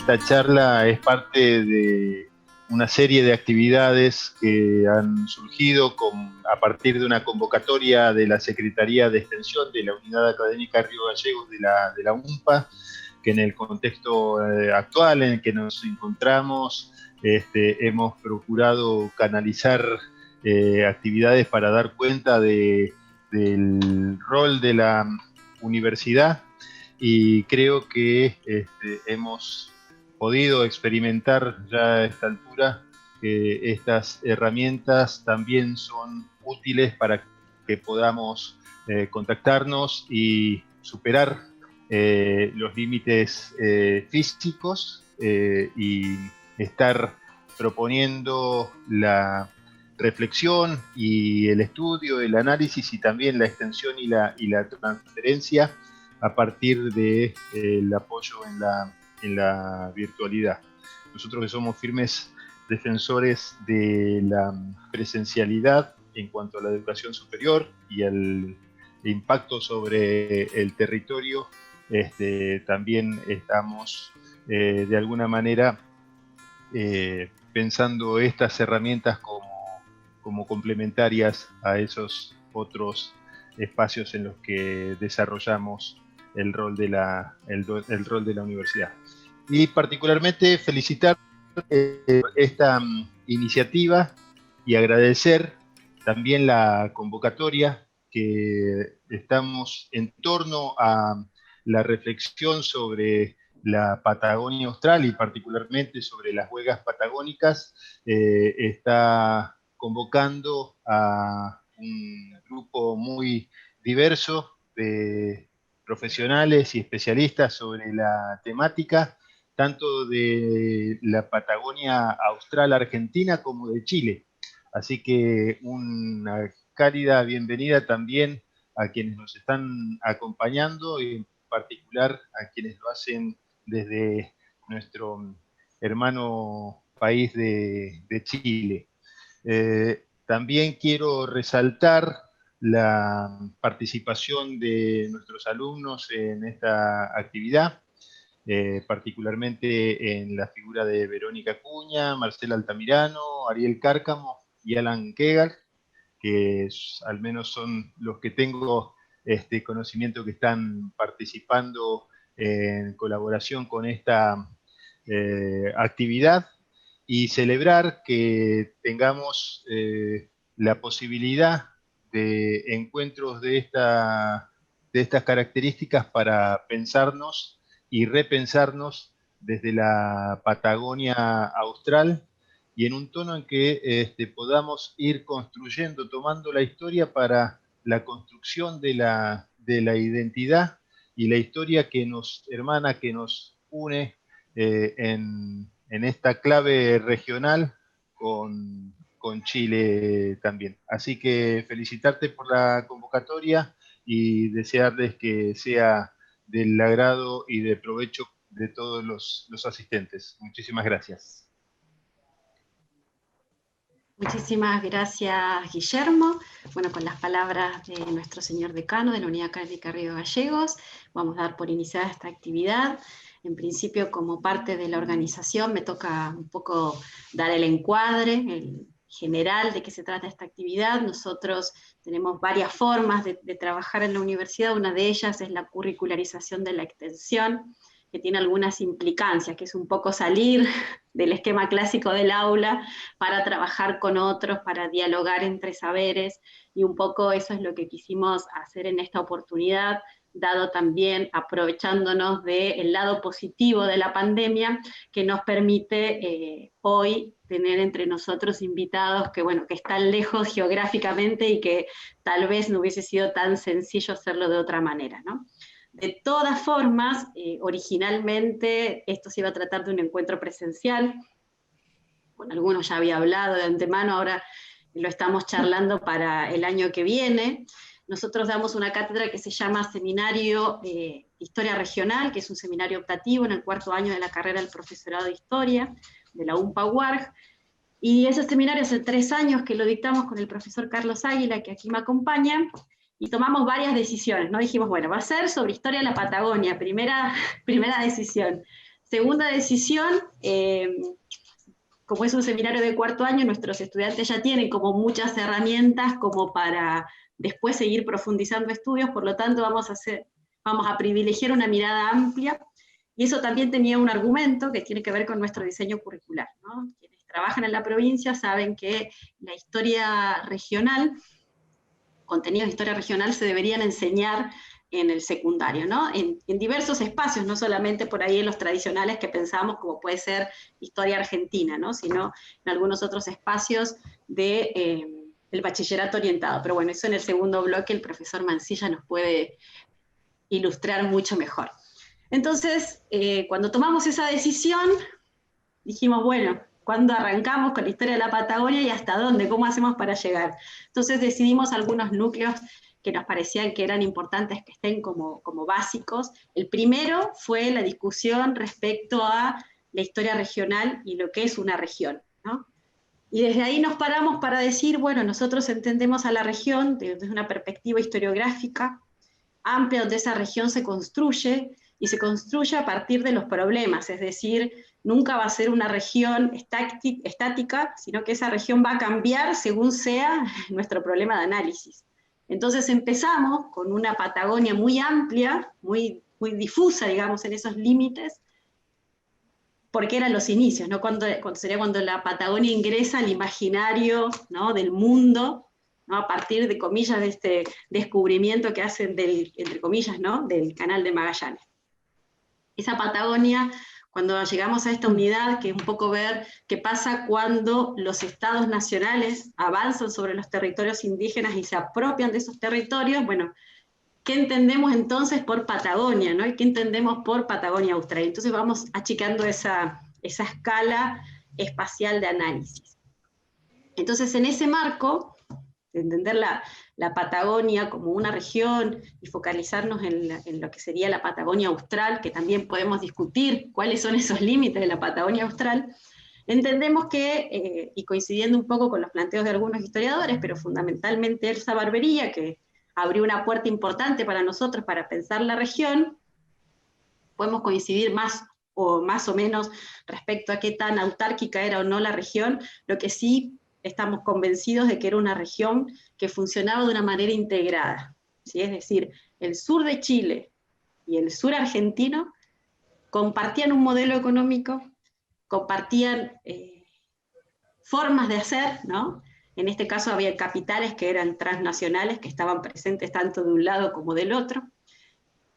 Esta charla es parte de una serie de actividades que han surgido a partir de una convocatoria de la Secretaría de Extensión de la Unidad Académica Río Gallegos de la UMPA, que en el contexto actual en el que nos encontramos hemos procurado canalizar actividades para dar cuenta del rol de la universidad, y creo que hemos podido experimentar ya a esta altura que estas herramientas también son útiles para que podamos contactarnos y superar los límites físicos y estar proponiendo la reflexión y el estudio, el análisis y también la extensión y la transferencia a partir del apoyo en la virtualidad. Nosotros que somos firmes defensores de la presencialidad en cuanto a la educación superior y al impacto sobre el territorio, también estamos de alguna manera pensando estas herramientas como complementarias a esos otros espacios en los que desarrollamos el rol de la universidad. Y particularmente felicitar esta iniciativa y agradecer también la convocatoria que estamos en torno a la reflexión sobre la Patagonia Austral y particularmente sobre las huelgas patagónicas. Está convocando a un grupo muy diverso de profesionales y especialistas sobre la temática, tanto de la Patagonia Austral Argentina como de Chile. Así que una cálida bienvenida también a quienes nos están acompañando, y en particular a quienes lo hacen desde nuestro hermano país de Chile. También quiero resaltar la participación de nuestros alumnos en esta actividad, particularmente en la figura de Verónica Acuña, Marcela Altamirano, Ariel Cárcamo y Alan Kegal, que al menos son los que tengo conocimiento que están participando en colaboración con esta actividad, y celebrar que tengamos la posibilidad de encuentros de estas características para pensarnos y repensarnos desde la Patagonia Austral, y en un tono en que podamos ir construyendo, tomando la historia para la construcción de la identidad y la historia que nos hermana, que nos une en esta clave regional con Chile también. Así que felicitarte por la convocatoria y desearles que sea del agrado y de provecho de todos los asistentes. Muchísimas gracias. Muchísimas gracias, Guillermo. Bueno, con las palabras de nuestro señor decano de la Unidad Académica Río Gallegos, vamos a dar por iniciada esta actividad. En principio, como parte de la organización, me toca un poco dar el encuadre, el general de qué se trata esta actividad. Nosotros tenemos varias formas de trabajar en la universidad. Una de ellas es la curricularización de la extensión, que tiene algunas implicancias, que es un poco salir del esquema clásico del aula para trabajar con otros, para dialogar entre saberes, y un poco eso es lo que quisimos hacer en esta oportunidad, dado también aprovechándonos del lado positivo de la pandemia, que nos permite hoy tener entre nosotros invitados que, bueno, que están lejos geográficamente y que tal vez no hubiese sido tan sencillo hacerlo de otra manera, ¿no? De todas formas, originalmente esto se iba a tratar de un encuentro presencial. Con algunos ya había hablado de antemano, ahora lo estamos charlando para el año que viene. Nosotros damos una cátedra que se llama Seminario Historia Regional, que es un seminario optativo en el 4º año de la carrera del profesorado de Historia de la UMPA-UARG. Y ese seminario hace 3 años que lo dictamos con el profesor Carlos Águila, que aquí me acompaña, y tomamos varias decisiones, ¿no? Dijimos, bueno, va a ser sobre historia de la Patagonia, primera decisión. Segunda decisión, como es un seminario de cuarto año, nuestros estudiantes ya tienen como muchas herramientas como para después seguir profundizando estudios, por lo tanto vamos a privilegiar una mirada amplia, y eso también tenía un argumento que tiene que ver con nuestro diseño curricular, ¿no? Quienes trabajan en la provincia saben que la historia regional, contenidos de historia regional se deberían enseñar en el secundario, ¿no? En diversos espacios, no solamente por ahí en los tradicionales que pensamos como puede ser historia argentina, ¿no? Sino en algunos otros espacios del bachillerato orientado. Pero bueno, eso en el segundo bloque el profesor Mancilla nos puede ilustrar mucho mejor. Entonces, cuando tomamos esa decisión, dijimos, bueno, ¿cuándo arrancamos con la historia de la Patagonia y hasta dónde? ¿Cómo hacemos para llegar? Entonces decidimos algunos núcleos que nos parecían que eran importantes que estén como básicos. El primero fue la discusión respecto a la historia regional y lo que es una región, ¿no? Y desde ahí nos paramos para decir, bueno, nosotros entendemos a la región desde una perspectiva historiográfica amplia, donde esa región se construye, y se construye a partir de los problemas, es decir, nunca va a ser una región estática, sino que esa región va a cambiar según sea nuestro problema de análisis. Entonces empezamos con una Patagonia muy amplia, muy difusa, digamos, en esos límites, porque eran los inicios, ¿no? Sería cuando la Patagonia ingresa al imaginario, ¿no?, del mundo, ¿no?, a partir de comillas de este descubrimiento que hacen entre comillas, ¿no?, del Canal de Magallanes. Esa Patagonia, cuando llegamos a esta unidad, que es un poco ver qué pasa cuando los estados nacionales avanzan sobre los territorios indígenas y se apropian de esos territorios, bueno, ¿qué entendemos entonces por Patagonia, ¿no? ¿Y qué entendemos por Patagonia Austral? Entonces vamos achicando esa escala espacial de análisis. Entonces, en ese marco, de entender la Patagonia como una región y focalizarnos en lo que sería la Patagonia Austral, que también podemos discutir cuáles son esos límites de la Patagonia Austral, entendemos que, y coincidiendo un poco con los planteos de algunos historiadores, pero fundamentalmente Elsa Barbería, que abrió una puerta importante para nosotros para pensar la región, podemos coincidir más o menos respecto a qué tan autárquica era o no la región. Lo que sí estamos convencidos de que era una región que funcionaba de una manera integrada, ¿sí? Es decir, el sur de Chile y el sur argentino compartían un modelo económico, compartían formas de hacer, ¿no? En este caso había capitales que eran transnacionales, que estaban presentes tanto de un lado como del otro,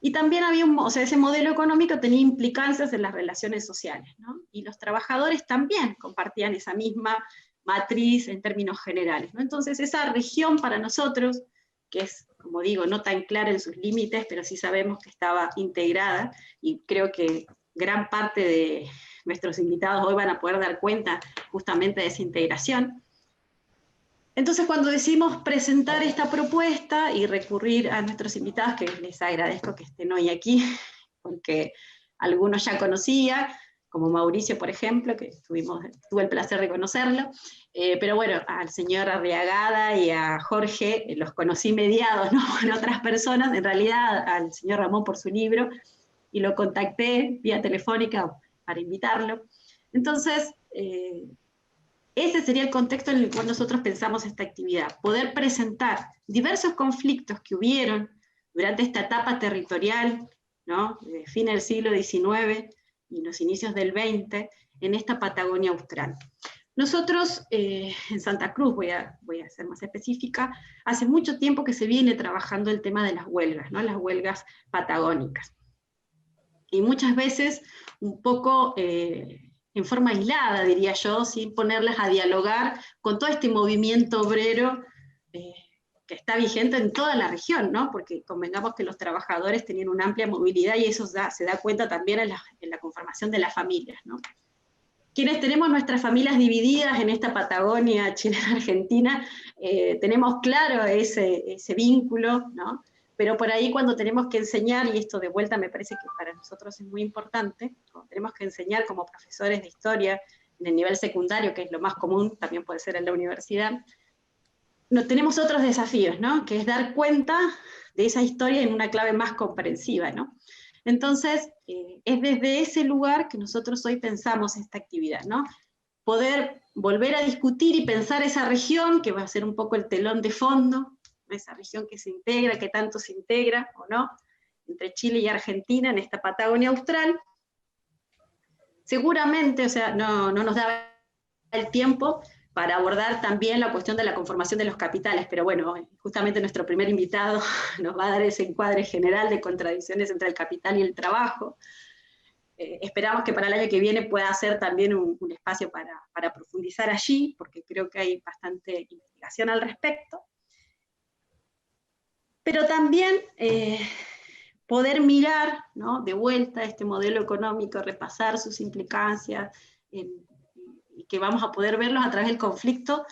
y también había ese modelo económico tenía implicancias en las relaciones sociales, ¿no? Y los trabajadores también compartían esa misma matriz en términos generales, ¿no? Entonces esa región para nosotros, que es, como digo, no tan clara en sus límites, pero sí sabemos que estaba integrada, y creo que gran parte de nuestros invitados hoy van a poder dar cuenta justamente de esa integración. Entonces, cuando decidimos presentar esta propuesta y recurrir a nuestros invitados, que les agradezco que estén hoy aquí, porque algunos ya conocía, como Mauricio, por ejemplo, que tuve el placer de conocerlo, pero bueno, al señor Arriagada y a Jorge los conocí mediados, ¿no?, con otras personas, en realidad al señor Ramón por su libro, y lo contacté vía telefónica para invitarlo. Entonces, ese sería el contexto en el cual nosotros pensamos esta actividad, poder presentar diversos conflictos que hubieron durante esta etapa territorial, ¿no?, de fin del siglo XIX y los inicios del XX, en esta Patagonia Austral. Nosotros en Santa Cruz, voy a ser más específica, hace mucho tiempo que se viene trabajando el tema de las huelgas, ¿no?, las huelgas patagónicas. Y muchas veces un poco en forma aislada, diría yo, sin ponerlas a dialogar con todo este movimiento obrero que está vigente en toda la región, ¿no? Porque convengamos que los trabajadores tenían una amplia movilidad y eso se da cuenta también en la conformación de las familias, ¿no? Quienes tenemos nuestras familias divididas en esta Patagonia chilena-argentina, tenemos claro ese vínculo, ¿no? Pero por ahí cuando tenemos que enseñar, y esto de vuelta me parece que para nosotros es muy importante, cuando tenemos que enseñar como profesores de historia en el nivel secundario, que es lo más común, también puede ser en la universidad, tenemos otros desafíos, ¿no?, que es dar cuenta de esa historia en una clave más comprensiva, ¿no? Entonces, es desde ese lugar que nosotros hoy pensamos esta actividad, ¿no? Poder volver a discutir y pensar esa región, que va a ser un poco el telón de fondo, esa región que se integra, que tanto se integra, o no, entre Chile y Argentina en esta Patagonia Austral. Seguramente, o sea, no nos da el tiempo para abordar también la cuestión de la conformación de los capitales, pero bueno, justamente nuestro primer invitado nos va a dar ese encuadre general de contradicciones entre el capital y el trabajo. Esperamos que para el año que viene pueda ser también un espacio para profundizar allí, porque creo que hay bastante investigación al respecto. Pero también poder mirar, ¿no?, de vuelta este modelo económico, repasar sus implicancias, y que vamos a poder verlos a través del conflicto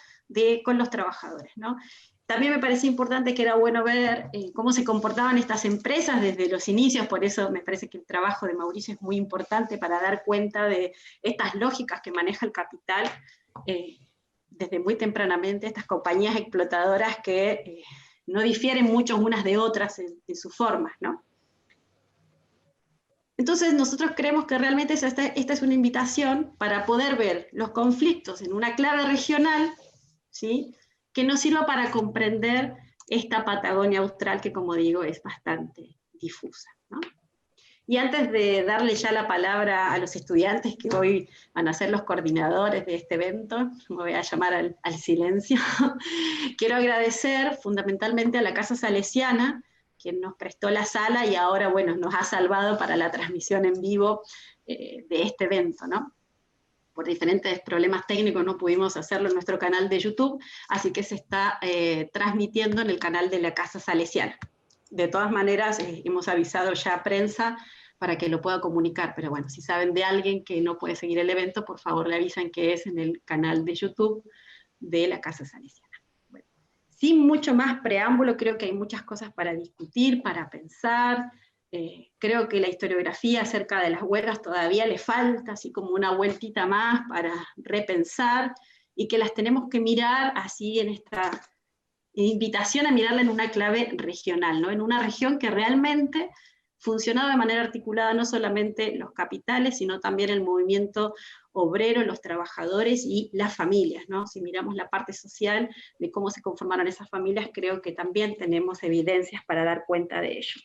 con los trabajadores, ¿no? También me parecía importante que era bueno ver cómo se comportaban estas empresas desde los inicios, por eso me parece que el trabajo de Mauricio es muy importante para dar cuenta de estas lógicas que maneja el capital desde muy tempranamente, estas compañías explotadoras que no difieren mucho unas de otras en sus formas, ¿no? Entonces nosotros creemos que realmente esta es una invitación para poder ver los conflictos en una clave regional, ¿sí?, que nos sirva para comprender esta Patagonia Austral que, como digo, es bastante difusa, ¿no? Y antes de darle ya la palabra a los estudiantes que hoy van a ser los coordinadores de este evento, me voy a llamar al silencio, quiero agradecer fundamentalmente a la Casa Salesiana, quien nos prestó la sala y ahora, bueno, nos ha salvado para la transmisión en vivo de este evento, ¿no? Por diferentes problemas técnicos no pudimos hacerlo en nuestro canal de YouTube, así que se está transmitiendo en el canal de la Casa Salesiana. De todas maneras, hemos avisado ya a prensa para que lo pueda comunicar, pero bueno, si saben de alguien que no puede seguir el evento, por favor le avisan que es en el canal de YouTube de la Casa Salesiana. Bueno, sin mucho más preámbulo, creo que hay muchas cosas para discutir, para pensar. Creo que la historiografía acerca de las huelgas todavía le falta, así como una vueltita más para repensar, y que las tenemos que mirar así en esta invitación a mirarla en una clave regional, ¿no? En una región que realmente funcionaba de manera articulada no solamente los capitales, sino también el movimiento obrero, los trabajadores y las familias, ¿no? Si miramos la parte social de cómo se conformaron esas familias, creo que también tenemos evidencias para dar cuenta de ello.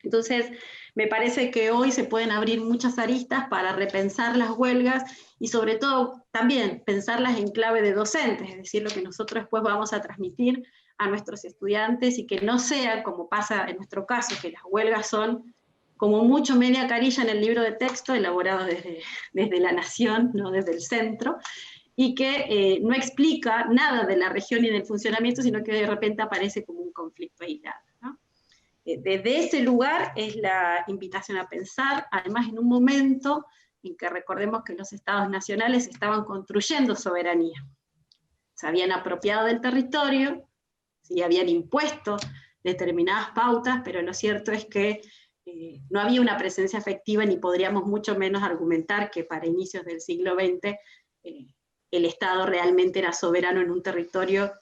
Entonces, me parece que hoy se pueden abrir muchas aristas para repensar las huelgas y sobre todo también pensarlas en clave de docentes, es decir, lo que nosotros después vamos a transmitir a nuestros estudiantes y que no sea, como pasa en nuestro caso, que las huelgas son como mucho media carilla en el libro de texto elaborado desde la Nación, no desde el centro, y que no explica nada de la región y del funcionamiento, sino que de repente aparece como un conflicto aislado, ¿no? Desde ese lugar es la invitación a pensar, además en un momento en que recordemos que los estados nacionales estaban construyendo soberanía. Se habían apropiado del territorio, ¿sí?, habían impuesto determinadas pautas, pero lo cierto es que no había una presencia efectiva, ni podríamos mucho menos argumentar que para inicios del siglo XX el Estado realmente era soberano en un territorio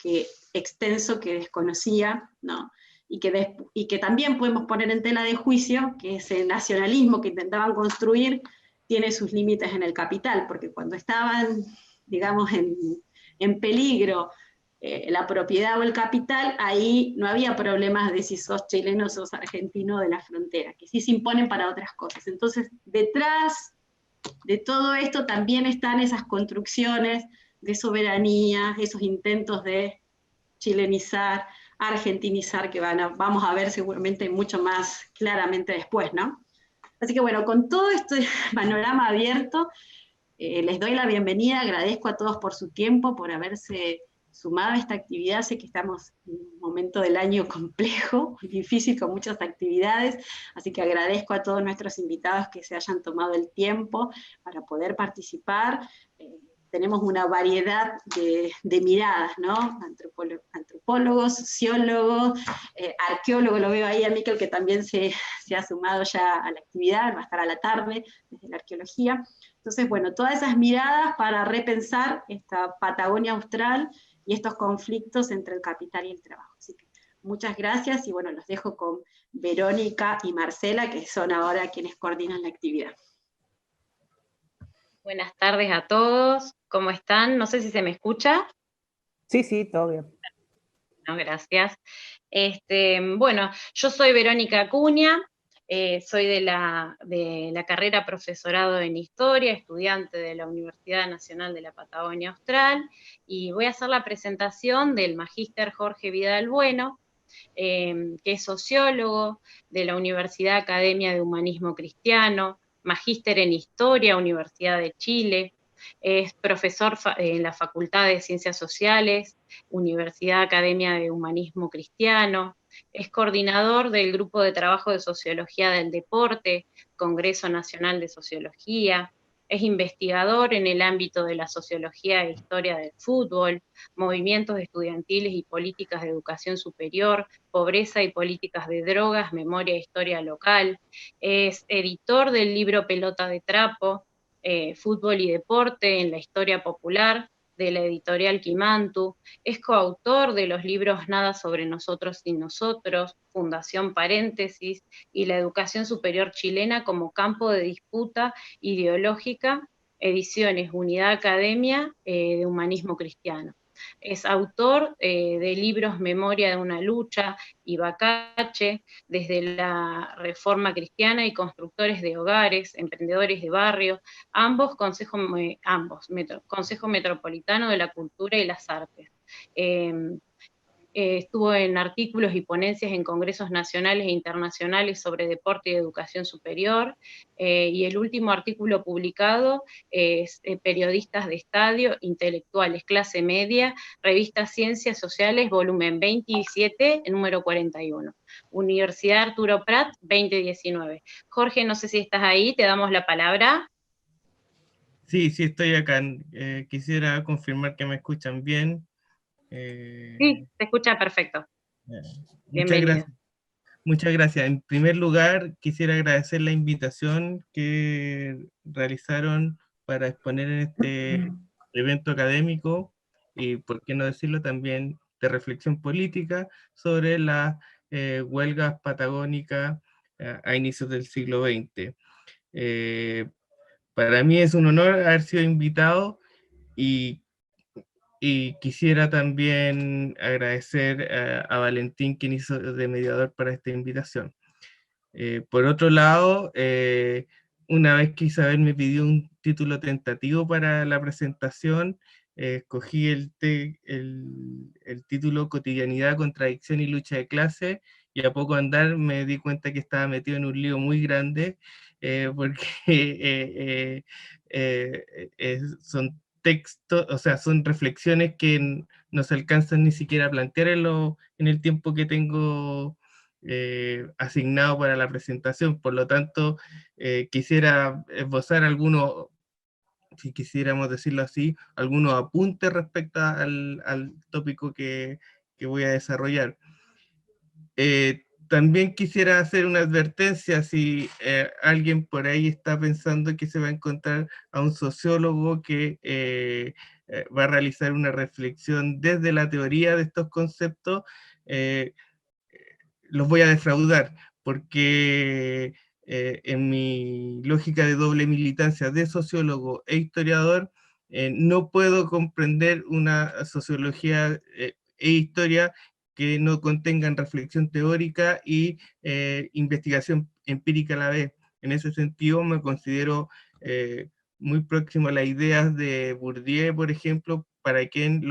extenso que desconocía, ¿no? Y que también podemos poner en tela de juicio que ese nacionalismo que intentaban construir tiene sus límites en el capital, porque cuando estaban, digamos, en peligro la propiedad o el capital, ahí no había problemas de si sos chileno o sos argentino de la frontera, que sí se imponen para otras cosas. Entonces, detrás de todo esto también están esas construcciones de soberanía, esos intentos de chilenizar, argentinizar, que vamos a ver seguramente mucho más claramente después, ¿no? Así que bueno, con todo este panorama abierto, les doy la bienvenida, agradezco a todos por su tiempo, por haberse sumado a esta actividad. Sé que estamos en un momento del año complejo, difícil, con muchas actividades, así que agradezco a todos nuestros invitados que se hayan tomado el tiempo para poder participar. Tenemos una variedad de miradas, ¿no? Antropólogos, sociólogos, arqueólogos, lo veo ahí a Miquel que también se ha sumado ya a la actividad, va a estar a la tarde desde la arqueología. Entonces, bueno, todas esas miradas para repensar esta Patagonia Austral y estos conflictos entre el capital y el trabajo. Así que muchas gracias y bueno, los dejo con Verónica y Marcela, que son ahora quienes coordinan la actividad. Buenas tardes a todos, ¿cómo están? No sé si se me escucha. Sí, sí, todo bien. No, gracias. Bueno, yo soy Verónica Acuña, soy de la carrera Profesorado en Historia, estudiante de la Universidad Nacional de la Patagonia Austral, y voy a hacer la presentación del magíster Jorge Vidal Bueno, que es sociólogo de la Universidad Academia de Humanismo Cristiano, magíster en Historia, Universidad de Chile, es profesor en la Facultad de Ciencias Sociales, Universidad Academia de Humanismo Cristiano, es coordinador del Grupo de Trabajo de Sociología del Deporte, Congreso Nacional de Sociología, es investigador en el ámbito de la sociología e historia del fútbol, movimientos estudiantiles y políticas de educación superior, pobreza y políticas de drogas, memoria e historia local, es editor del libro Pelota de Trapo, Fútbol y Deporte en la Historia Popular, de la editorial Quimantu, es coautor de los libros Nada sobre nosotros sin nosotros, Fundación Paréntesis y la educación superior chilena como campo de disputa ideológica, ediciones Unidad Academia de Humanismo Cristiano. Es autor de libros Memoria de una lucha y Bacache, desde la Reforma Cristiana y Constructores de Hogares, Emprendedores de Barrio, Consejo Metropolitano de la Cultura y las Artes. Estuvo en artículos y ponencias en congresos nacionales e internacionales sobre deporte y educación superior, y el último artículo publicado es Periodistas de Estadio, Intelectuales, Clase Media, revista Ciencias Sociales, volumen 27, número 41. Universidad Arturo Prat, 2019. Jorge, no sé si estás ahí, te damos la palabra. Sí, sí, estoy acá. Quisiera confirmar que me escuchan bien. Sí, se escucha perfecto. Muchas gracias. Muchas gracias. En primer lugar, quisiera agradecer la invitación que realizaron para exponer en este evento académico y, por qué no decirlo, también de reflexión política sobre las huelgas patagónicas a inicios del siglo XX. Para mí es un honor haber sido invitado y quisiera también agradecer a Valentín, quien hizo de mediador para esta invitación. Por otro lado, una vez que Isabel me pidió un título tentativo para la presentación, escogí el título Cotidianidad, Contradicción y Lucha de Clase, y a poco andar me di cuenta que estaba metido en un lío muy grande, porque son textos, o sea, son reflexiones que no se alcanzan ni siquiera a plantear en el tiempo que tengo asignado para la presentación. Por lo tanto, quisiera esbozar algunos, si quisiéramos decirlo así, algunos apuntes respecto al tópico que voy a desarrollar. También quisiera hacer una advertencia si alguien por ahí está pensando que se va a encontrar a un sociólogo que va a realizar una reflexión desde la teoría de estos conceptos. Los voy a defraudar, porque en mi lógica de doble militancia de sociólogo e historiador, no puedo comprender una sociología e historia que no contengan reflexión teórica y investigación empírica a la vez. En ese sentido me considero muy próximo a las ideas de Bourdieu, por ejemplo, para quien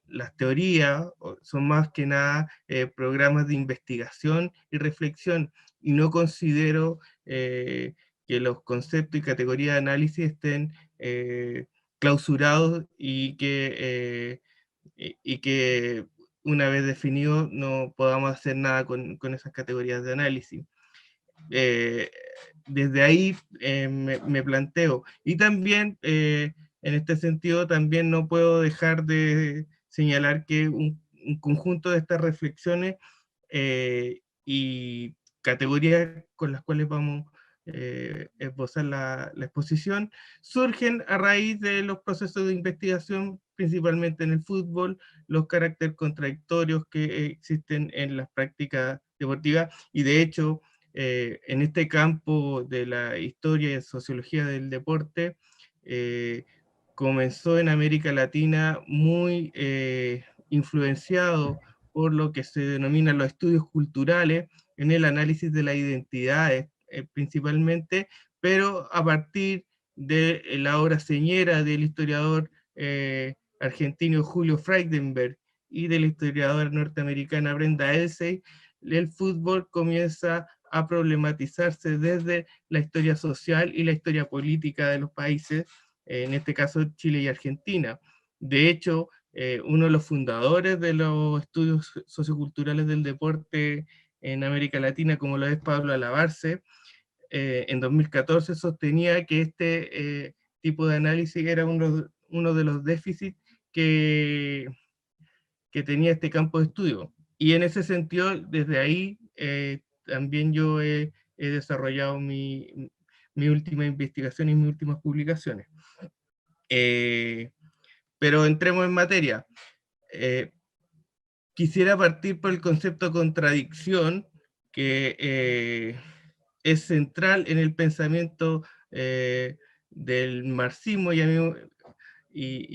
las teorías son más que nada programas de investigación y reflexión, y no considero que los conceptos y categorías de análisis estén clausurados y que una vez definido no podamos hacer nada con esas categorías de análisis. Desde ahí me planteo. Y también, en este sentido, también no puedo dejar de señalar que un conjunto de estas reflexiones y categorías con las cuales vamos a esbozar la exposición surgen a raíz de los procesos de investigación principalmente en el fútbol, los caracteres contradictorios que existen en las prácticas deportivas, y de hecho, en este campo de la historia y sociología del deporte, comenzó en América Latina muy influenciado por lo que se denominan los estudios culturales en el análisis de las identidades principalmente, pero a partir de la obra señera del historiador argentino Julio Freudenberg y de la historiadora norteamericana Brenda Elsey, el fútbol comienza a problematizarse desde la historia social y la historia política de los países, en este caso Chile y Argentina. De hecho, uno de los fundadores de los estudios socioculturales del deporte en América Latina, como lo es Pablo Alabarce, en 2014 sostenía que este tipo de análisis era uno de los déficits que tenía este campo de estudio. Y en ese sentido, desde ahí, también yo he desarrollado mi última investigación y mis últimas publicaciones. Pero entremos en materia. Quisiera partir por el concepto de contradicción, que es central en el pensamiento del marxismo, y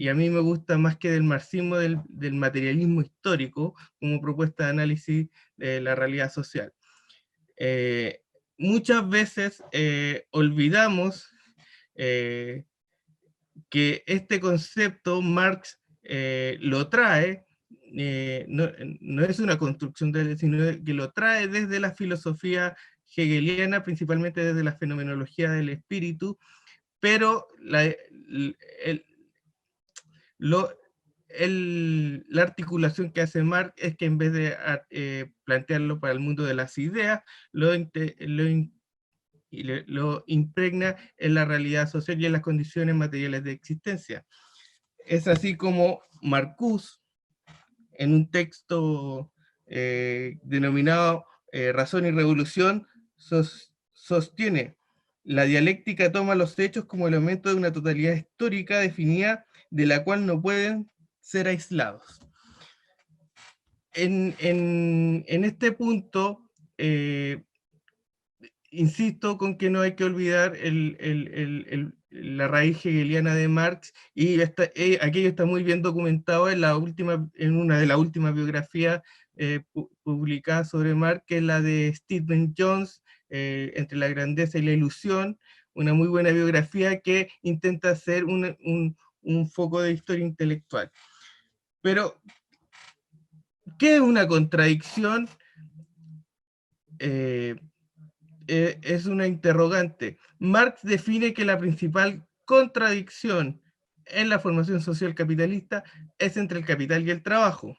a mí me gusta más que del marxismo, del materialismo histórico, como propuesta de análisis de la realidad social. Muchas veces olvidamos que este concepto Marx lo trae, no es una construcción de él, sino que lo trae desde la filosofía hegeliana, principalmente desde la fenomenología del espíritu, pero la articulación que hace Marx es que en vez de plantearlo para el mundo de las ideas, lo impregna en la realidad social y en las condiciones materiales de existencia. Es así como Marcuse, en un texto denominado Razón y Revolución, sostiene: la dialéctica toma los hechos como elemento de una totalidad histórica definida, de la cual no pueden ser aislados. En este punto, insisto con que no hay que olvidar la raíz hegeliana de Marx, y aquello está muy bien documentado en una de las últimas biografías publicadas sobre Marx, que es la de Stephen Jones, Entre la grandeza y la ilusión, una muy buena biografía que intenta hacer un foco de historia intelectual. Pero, ¿qué es una contradicción? Es una interrogante. Marx define que la principal contradicción en la formación social capitalista es entre el capital y el trabajo,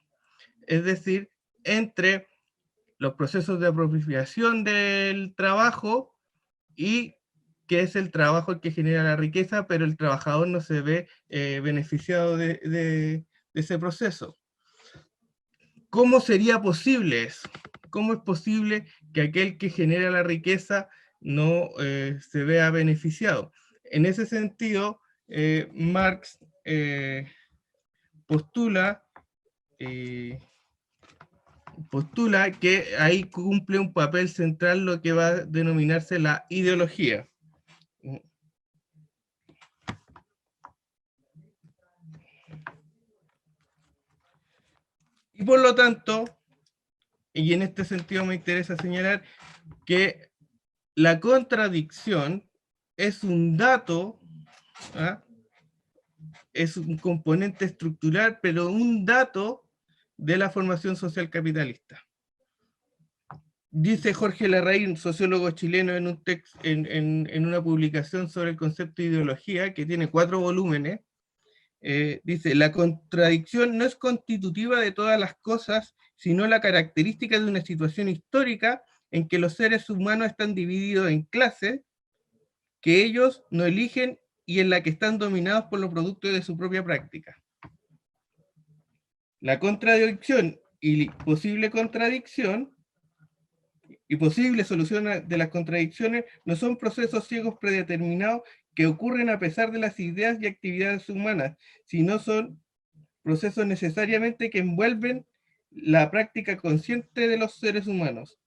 es decir, entre los procesos de apropiación del trabajo, y que es el trabajo el que genera la riqueza, pero el trabajador no se ve beneficiado de ese proceso. ¿Cómo sería posible eso? ¿Cómo es posible que aquel que genera la riqueza no se vea beneficiado? En ese sentido, Marx postula que ahí cumple un papel central lo que va a denominarse la ideología. Y por lo tanto, y en este sentido me interesa señalar que la contradicción es un dato, es un componente estructural, pero un dato de la formación social capitalista. Dice Jorge Larraín, sociólogo chileno, en un texto, en una publicación sobre el concepto de ideología, que tiene 4 volúmenes, dice: la contradicción no es constitutiva de todas las cosas, sino la característica de una situación histórica en que los seres humanos están divididos en clases que ellos no eligen y en la que están dominados por los productos de su propia práctica. La contradicción y posible solución de las contradicciones no son procesos ciegos predeterminados que ocurren a pesar de las ideas y actividades humanas, sino son procesos necesariamente que envuelven la práctica consciente de los seres humanos.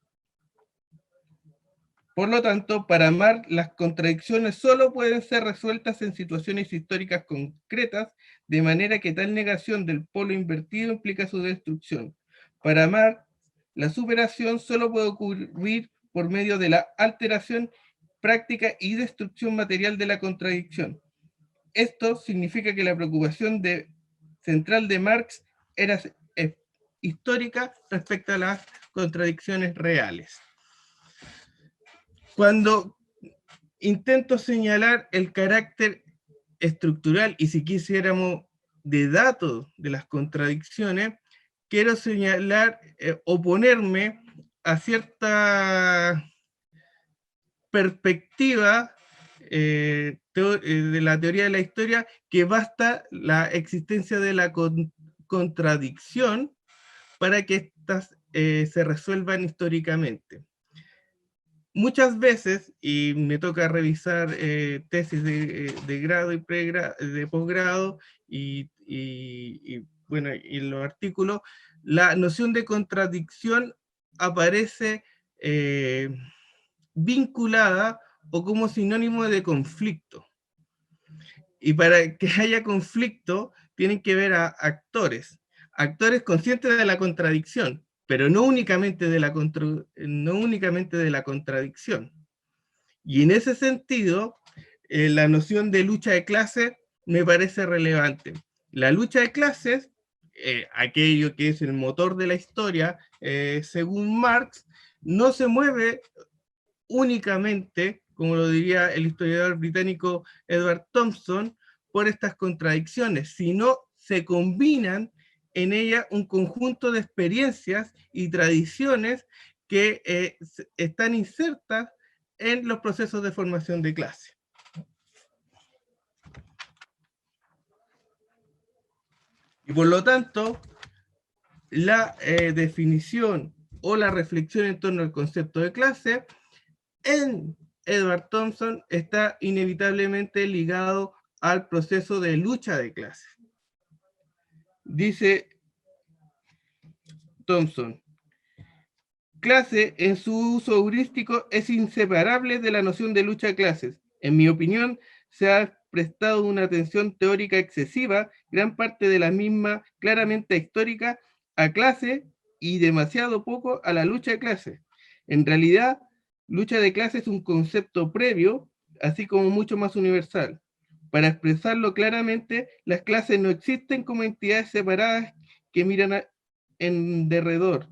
Por lo tanto, para amar, las contradicciones solo pueden ser resueltas en situaciones históricas concretas, de manera que tal negación del polo invertido implica su destrucción. Para amar, la superación solo puede ocurrir por medio de la alteración práctica y destrucción material de la contradicción. Esto significa que la preocupación central de Marx era histórica respecto a las contradicciones reales. Cuando intento señalar el carácter estructural y, si quisiéramos, de datos de las contradicciones, quiero señalar, oponerme a cierta perspectiva de la teoría de la historia, que basta la existencia de la contradicción para que éstas se resuelvan históricamente. Muchas veces, y me toca revisar tesis de grado y de posgrado, y bueno, y en los artículos, la noción de contradicción aparece vinculada o como sinónimo de conflicto. Y para que haya conflicto, tienen que ver a actores conscientes de la contradicción, pero no únicamente de la contradicción. Y en ese sentido, la noción de lucha de clases me parece relevante. La lucha de clases, aquello que es el motor de la historia, según Marx, no se mueve únicamente, como lo diría el historiador británico Edward Thompson, por estas contradicciones, sino se combinan en ella un conjunto de experiencias y tradiciones que están insertas en los procesos de formación de clase. Y por lo tanto, la definición o la reflexión en torno al concepto de clase en Edward Thompson está inevitablemente ligado al proceso de lucha de clases. Dice Thompson, clase en su uso heurístico es inseparable de la noción de lucha de clases. En mi opinión, se ha prestado una atención teórica excesiva, gran parte de la misma claramente histórica, a clase y demasiado poco a la lucha de clases. En realidad, lucha de clases es un concepto previo, así como mucho más universal. Para expresarlo claramente, las clases no existen como entidades separadas que miran en derredor,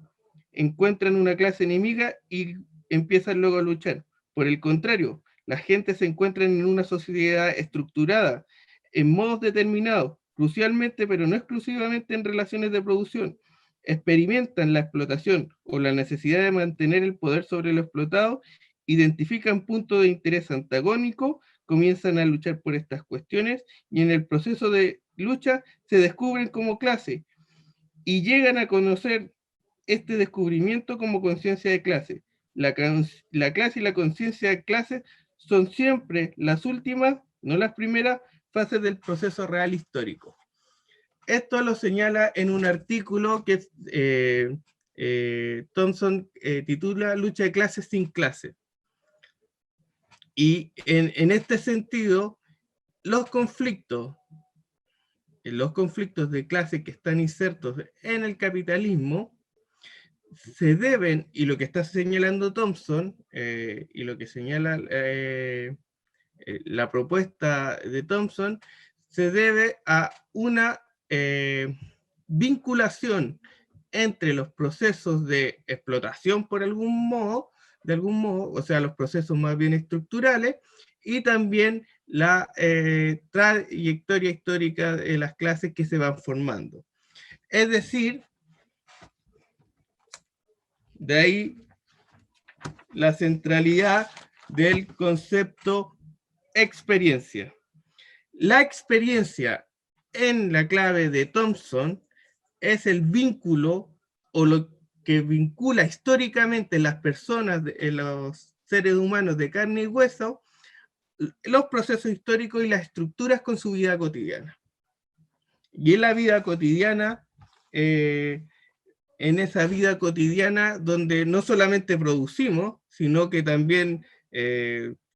encuentran una clase enemiga y empiezan luego a luchar. Por el contrario, la gente se encuentra en una sociedad estructurada, en modos determinados, crucialmente, pero no exclusivamente en relaciones de producción. Experimentan la explotación o la necesidad de mantener el poder sobre lo explotado, identifican puntos de interés antagónico, comienzan a luchar por estas cuestiones y en el proceso de lucha se descubren como clase y llegan a conocer este descubrimiento como conciencia de clase. La clase y la conciencia de clase son siempre las últimas, no las primeras, fases del proceso real histórico. Esto lo señala en un artículo que Thompson titula Lucha de clases sin clase. Y en este sentido, los conflictos de clase que están insertos en el capitalismo se deben, y lo que está señalando Thompson, y lo que señala la propuesta de Thompson, se debe a una vinculación entre los procesos de explotación de algún modo, o sea, los procesos más bien estructurales, y también la trayectoria histórica de las clases que se van formando. Es decir, de ahí la centralidad del concepto experiencia. La experiencia en la clave de Thompson es el vínculo o lo que vincula históricamente las personas, los seres humanos de carne y hueso, los procesos históricos y las estructuras con su vida cotidiana. Y en la vida cotidiana, en esa vida cotidiana donde no solamente producimos, sino que también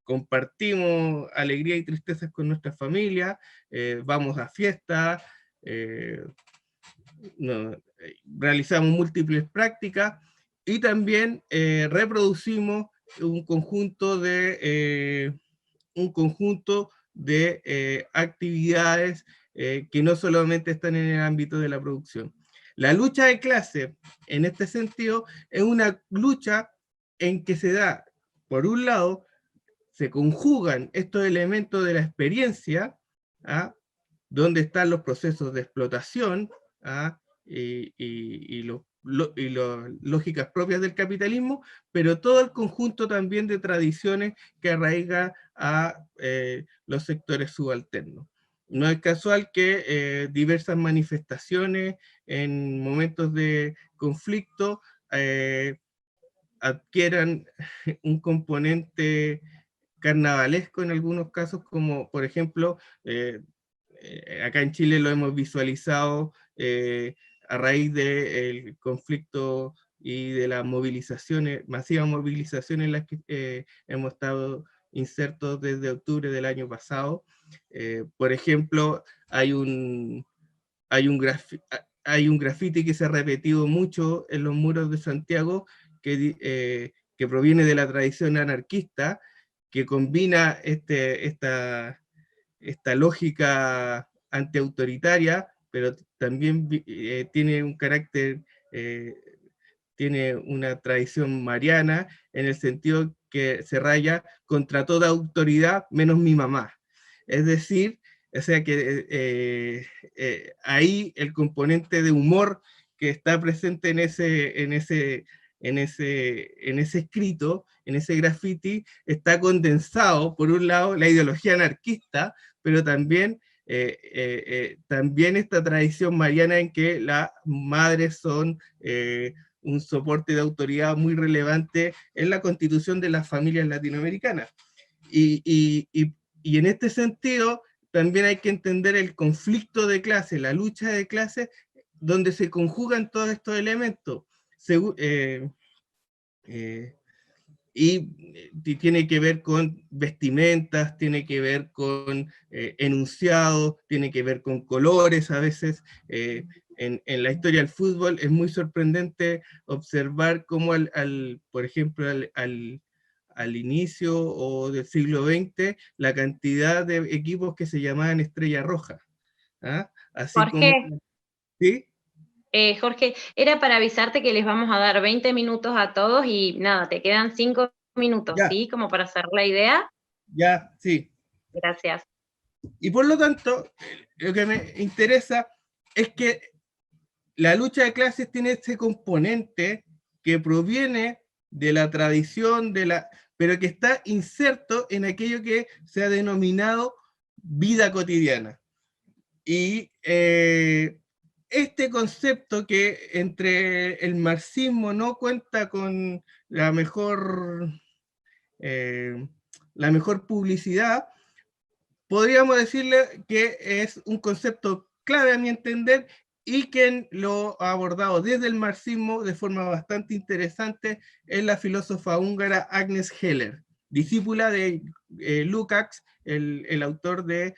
compartimos alegría y tristezas con nuestra familia, vamos a fiestas, realizamos múltiples prácticas y también reproducimos un conjunto de actividades que no solamente están en el ámbito de la producción. La lucha de clase, en este sentido, es una lucha en que se da, por un lado, se conjugan estos elementos de la experiencia, ¿ah? Donde están los procesos de explotación, ¿ah? y las lógicas propias del capitalismo, pero todo el conjunto también de tradiciones que arraiga a los sectores subalternos. No es casual que diversas manifestaciones en momentos de conflicto adquieran un componente carnavalesco en algunos casos, como por ejemplo, acá en Chile lo hemos visualizado a raíz del conflicto y de las movilizaciones, masivas movilizaciones en las que hemos estado insertos desde octubre del año pasado. Por ejemplo, hay un graffiti que se ha repetido mucho en los muros de Santiago, que proviene de la tradición anarquista, que combina esta lógica antiautoritaria, pero también tiene un carácter, tiene una tradición mariana, en el sentido que se raya contra toda autoridad menos mi mamá. Es decir, o sea que ahí el componente de humor que está presente en ese escrito, en ese graffiti, está condensado, por un lado, la ideología anarquista, pero también, también esta tradición mariana en que las madres son un soporte de autoridad muy relevante en la constitución de las familias latinoamericanas. Y en este sentido, también hay que entender el conflicto de clase, la lucha de clase, donde se conjugan todos estos elementos. Y tiene que ver con vestimentas, tiene que ver con enunciados, tiene que ver con colores a veces. En la historia del fútbol es muy sorprendente observar cómo, por ejemplo, al inicio o del siglo XX, la cantidad de equipos que se llamaban Estrella Roja. ¿Ah? Así Jorge, como... ¿Sí? Jorge, era para avisarte que les vamos a dar 20 minutos a todos y nada, te quedan 5 minutos, Ya. ¿sí? Como para hacer la idea. Ya, sí. Gracias. Y por lo tanto, lo que me interesa es que la lucha de clases tiene ese componente que proviene de la tradición, pero que está inserto en aquello que se ha denominado vida cotidiana. Y este concepto que entre el marxismo no cuenta con la mejor publicidad, podríamos decirle que es un concepto clave a mi entender y quien lo ha abordado desde el marxismo de forma bastante interesante es la filósofa húngara Agnes Heller, discípula de Lukács, el autor de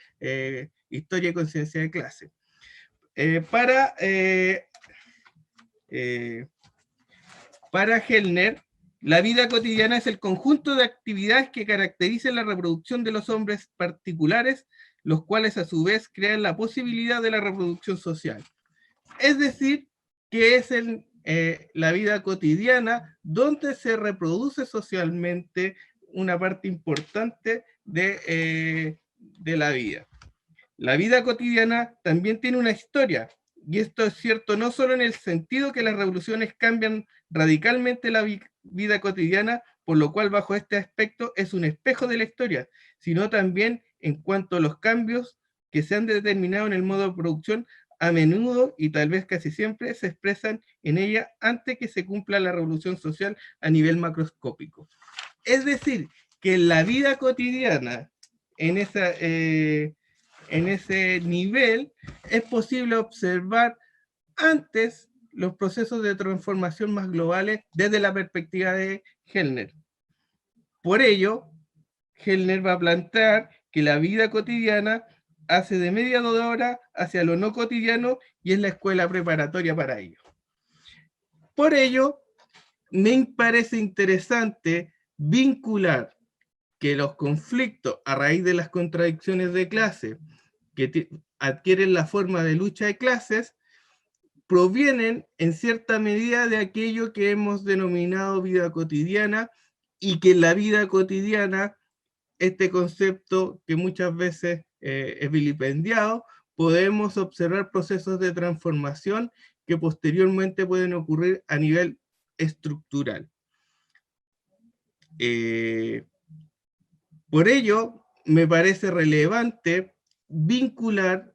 Historia y Conciencia de Clase. Para Hellner, la vida cotidiana es el conjunto de actividades que caracterizan la reproducción de los hombres particulares, los cuales a su vez crean la posibilidad de la reproducción social. Es decir, que es la vida cotidiana donde se reproduce socialmente una parte importante de la vida. La vida cotidiana también tiene una historia, y esto es cierto no solo en el sentido que las revoluciones cambian radicalmente la vida cotidiana, por lo cual bajo este aspecto es un espejo de la historia, sino también en cuanto a los cambios que se han determinado en el modo de producción, a menudo y tal vez casi siempre se expresan en ella antes que se cumpla la revolución social a nivel macroscópico. Es decir, que en la vida cotidiana, en en ese nivel, es posible observar antes los procesos de transformación más globales desde la perspectiva de Gellner. Por ello, Gellner va a plantear que la vida cotidiana hace de media hora hacia lo no cotidiano y es la escuela preparatoria para ello. Por ello, me parece interesante vincular que los conflictos a raíz de las contradicciones de clase que adquieren la forma de lucha de clases provienen en cierta medida de aquello que hemos denominado vida cotidiana, y que en la vida cotidiana, este concepto que muchas veces es vilipendiado, podemos observar procesos de transformación que posteriormente pueden ocurrir a nivel estructural. Por ello, me parece relevante vincular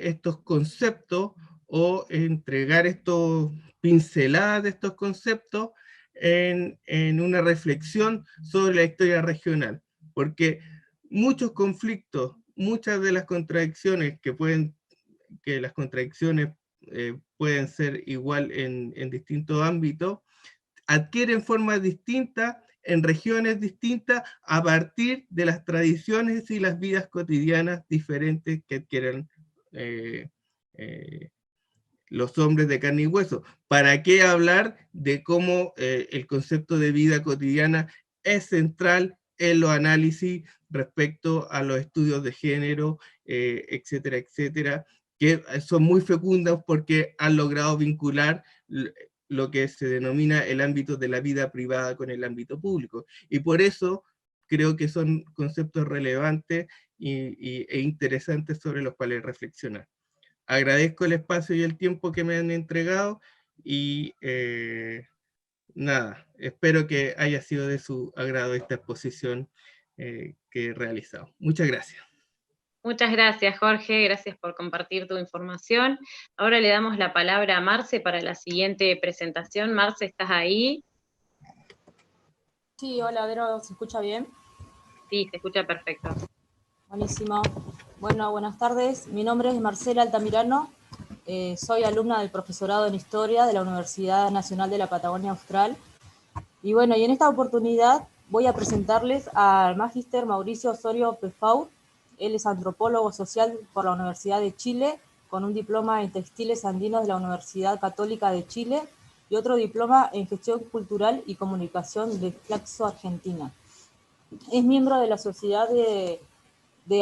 estos conceptos, o entregar estos pinceladas de estos conceptos en una reflexión sobre la historia regional, porque muchos conflictos, muchas de las contradicciones que las contradicciones pueden ser igual en distintos ámbitos, adquieren formas distintas en regiones distintas a partir de las tradiciones y las vidas cotidianas diferentes que adquieren los hombres de carne y hueso. ¿Para qué hablar de cómo el concepto de vida cotidiana es central en los análisis respecto a los estudios de género, etcétera, etcétera, que son muy fecundos porque han logrado vincular lo que se denomina el ámbito de la vida privada con el ámbito público. Y por eso creo que son conceptos relevantes e interesantes sobre los cuales reflexionar. Agradezco el espacio y el tiempo que me han entregado, y nada, espero que haya sido de su agrado esta exposición que he realizado. Muchas gracias. Muchas gracias, Jorge, gracias por compartir tu información. Ahora le damos la palabra a Marce para la siguiente presentación. Marce, ¿estás ahí? Sí, hola, Vero, ¿se escucha bien? Sí, se escucha perfecto. Buenísimo. Bueno, buenas tardes. Mi nombre es Marcela Altamirano. Soy alumna del profesorado en Historia de la Universidad Nacional de la Patagonia Austral. Y bueno, y en esta oportunidad voy a presentarles al magíster Mauricio Osorio Pefau. Él es antropólogo social por la Universidad de Chile, con un diploma en textiles andinos de la Universidad Católica de Chile y otro diploma en gestión cultural y comunicación de Flaxo, Argentina. Es miembro de la Sociedad de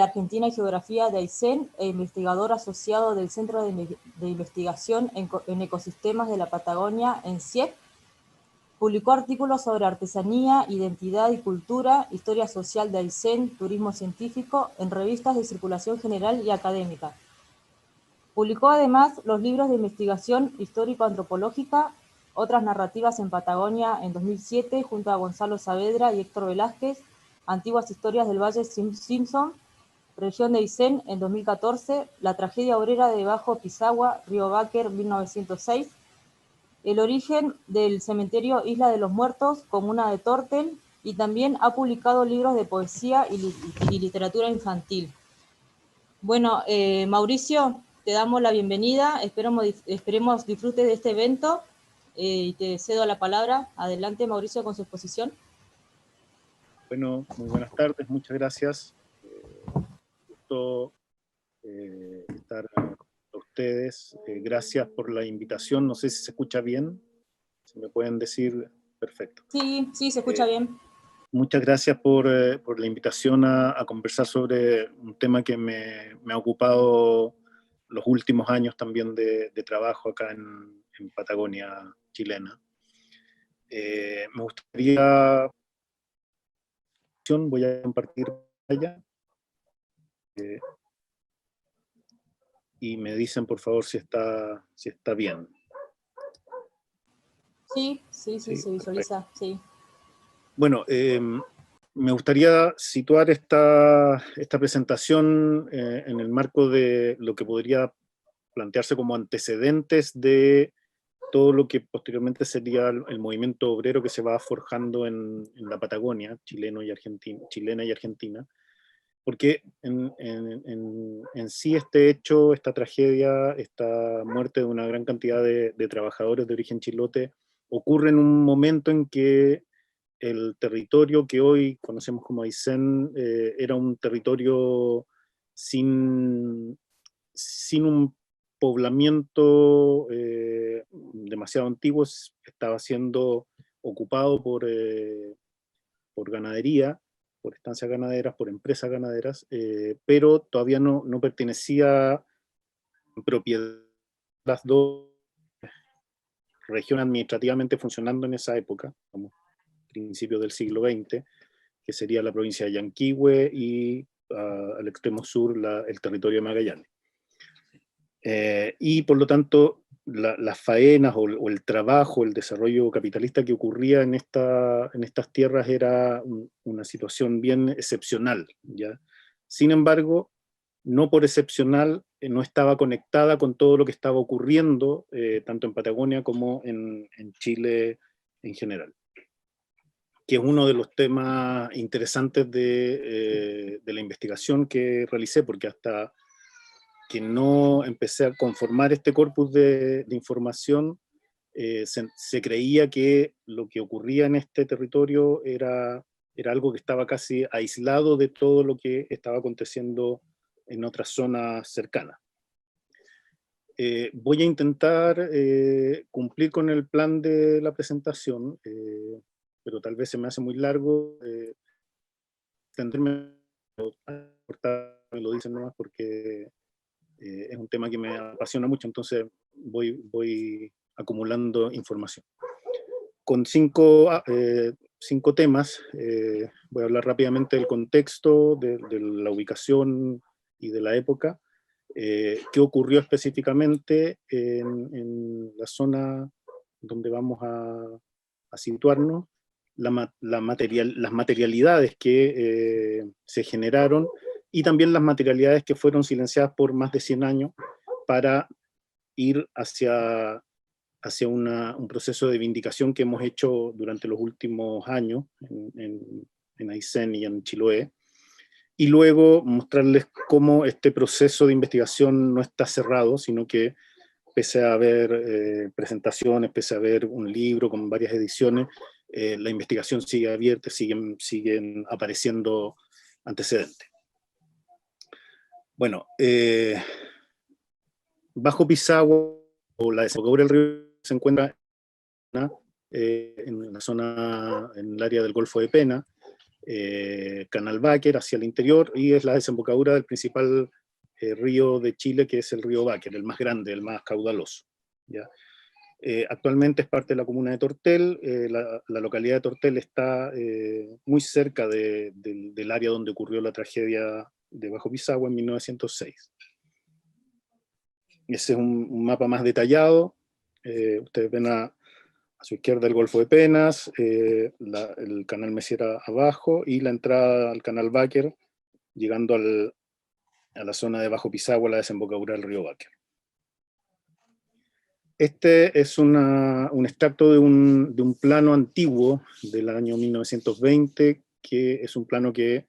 Argentina y Geografía de Aysén e investigador asociado del Centro de Investigación en Ecosistemas de la Patagonia en CIEP. Publicó artículos sobre artesanía, identidad y cultura, historia social de Aysén, turismo científico, en revistas de circulación general y académica. Publicó además los libros de investigación histórico-antropológica, otras narrativas en Patagonia en 2007, junto a Gonzalo Saavedra y Héctor Velázquez, Antiguas historias del Valle Simpson, región de Aysén en 2014, La tragedia obrera de Bajo Pisagua, Río Báquer, 1906, El origen del cementerio Isla de los Muertos, comuna de Tortel, y también ha publicado libros de poesía y literatura infantil. Bueno, Mauricio, te damos la bienvenida, esperemos disfrutes de este evento y te cedo la palabra. Adelante, Mauricio, con su exposición. Bueno, muy buenas tardes, muchas gracias. Gusto estar con ustedes. Gracias por la invitación. No sé si se escucha bien. Si me pueden decir, perfecto. Sí, sí, se escucha bien. Muchas gracias por la invitación a conversar sobre un tema que me ha ocupado los últimos años también de trabajo acá en Patagonia chilena. Me gustaría... Voy a compartir pantalla. Y me dicen, por favor, si está bien. Sí, se visualiza, sí. Bueno, me gustaría situar esta presentación en el marco de lo que podría plantearse como antecedentes de todo lo que posteriormente sería el movimiento obrero que se va forjando en la Patagonia, chilena y argentina, porque en sí este hecho, esta tragedia, esta muerte de una gran cantidad de trabajadores de origen chilote, ocurre en un momento en que el territorio que hoy conocemos como Aysén era un territorio sin un poblamiento demasiado antiguo, estaba siendo ocupado por ganadería, por estancias ganaderas, por empresas ganaderas, pero todavía no pertenecía en propiedad las dos regiones administrativamente funcionando en esa época, como principios del siglo XX, que sería la provincia de Yanquihue y al extremo sur el territorio de Magallanes. Y por lo tanto, las faenas o el trabajo, el desarrollo capitalista que ocurría en estas tierras era una situación bien excepcional, ¿ya? Sin embargo, no por excepcional, no estaba conectada con todo lo que estaba ocurriendo, tanto en Patagonia como en Chile en general, que es uno de los temas interesantes de la investigación que realicé, porque hasta que no empecé a conformar este corpus de información, se creía que lo que ocurría en este territorio era algo que estaba casi aislado de todo lo que estaba aconteciendo en otras zonas cercanas. Voy a intentar cumplir con el plan de la presentación, pero tal vez se me hace muy largo. Extenderme, me lo dicen nomás porque es un tema que me apasiona mucho, entonces voy acumulando información. Con cinco temas, voy a hablar rápidamente del contexto, de la ubicación y de la época, qué ocurrió específicamente en la zona donde vamos a situarnos, las materialidades que se generaron y también las materialidades que fueron silenciadas por más de 100 años para ir hacia un proceso de vindicación que hemos hecho durante los últimos años en Aysén y en Chiloé, y luego mostrarles cómo este proceso de investigación no está cerrado, sino que pese a haber presentaciones, pese a haber un libro con varias ediciones, la investigación sigue abierta, siguen apareciendo antecedentes. Bueno, Bajo Pisagua, o la desembocadura del río, se encuentra en la zona, en el área del Golfo de Pena, Canal Báquer hacia el interior, y es la desembocadura del principal río de Chile, que es el río Báquer, el más grande, el más caudaloso, ¿ya? Actualmente es parte de la comuna de Tortel. La localidad de Tortel está muy cerca del área donde ocurrió la tragedia de Bajo Pisagua en 1906. Ese es un mapa más detallado. Ustedes ven a su izquierda el Golfo de Penas, el canal Mesiera abajo y la entrada al canal Báquer, llegando a la zona de Bajo Pisagua, la desembocadura del río Báquer. Este es un extracto de un plano antiguo del año 1920, que es un plano que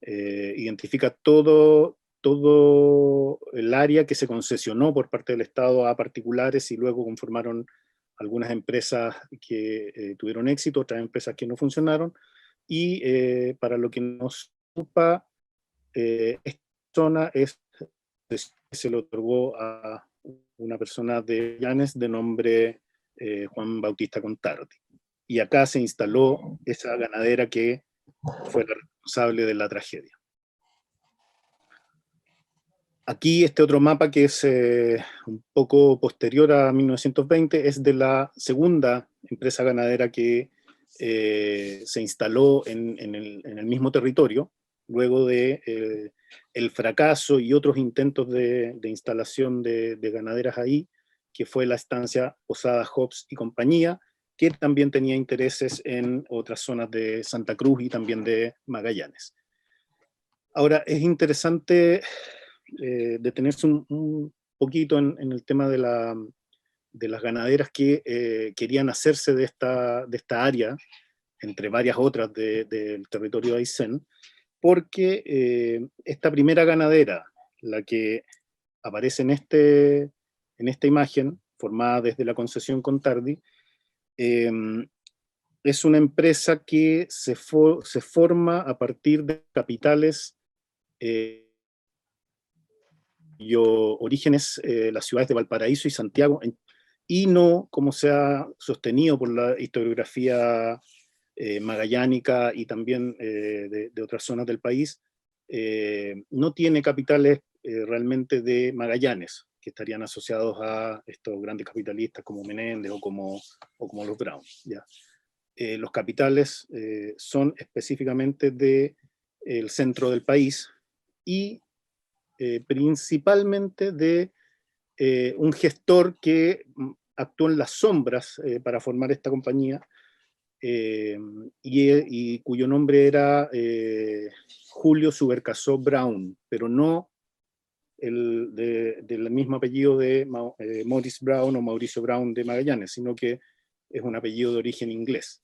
identifica todo el área que se concesionó por parte del Estado a particulares y luego conformaron algunas empresas que tuvieron éxito, otras empresas que no funcionaron, y para lo que nos ocupa, esta zona se le otorgó a una persona de Llanes de nombre Juan Bautista Contardi. Y acá se instaló esa ganadera que fue la responsable de la tragedia. Aquí este otro mapa, que es un poco posterior a 1920, es de la segunda empresa ganadera que se instaló en el mismo territorio, luego de el fracaso y otros intentos de instalación de ganaderas ahí, que fue la estancia Posada Hobbs y compañía, que también tenía intereses en otras zonas de Santa Cruz y también de Magallanes. Ahora, es interesante detenerse un poquito en el tema de las ganaderas que querían hacerse de esta área, entre varias otras del territorio de Aysén, porque esta primera ganadera, la que aparece en esta imagen, formada desde la concesión Contardi, es una empresa que se forma a partir de capitales cuyo origen es las ciudades de Valparaíso y Santiago, y no como se ha sostenido por la historiografía magallánica y también de otras zonas del país, no tiene capitales realmente de Magallanes, que estarían asociados a estos grandes capitalistas como Menéndez o como los Brown, ¿ya? Los capitales son específicamente del centro del país y principalmente de un gestor que actuó en las sombras para formar esta compañía y cuyo nombre era Julio Subercaseaux Brown, pero no del mismo apellido de Maurice Brown o Mauricio Brown de Magallanes, sino que es un apellido de origen inglés.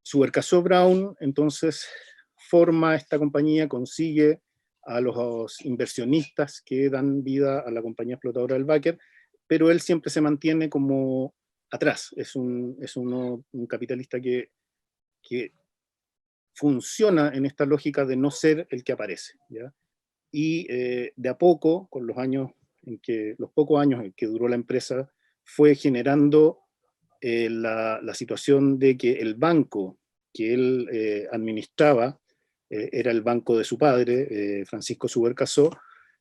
Subercaseaux Brown entonces forma esta compañía, consigue a los inversionistas que dan vida a la compañía explotadora del Báquer, pero él siempre se mantiene como atrás, es un capitalista que funciona en esta lógica de no ser el que aparece, ¿ya? Y de a poco, con los pocos años en que duró la empresa, fue generando la situación de que el banco que él administraba, era el banco de su padre, Francisco Subercaseaux,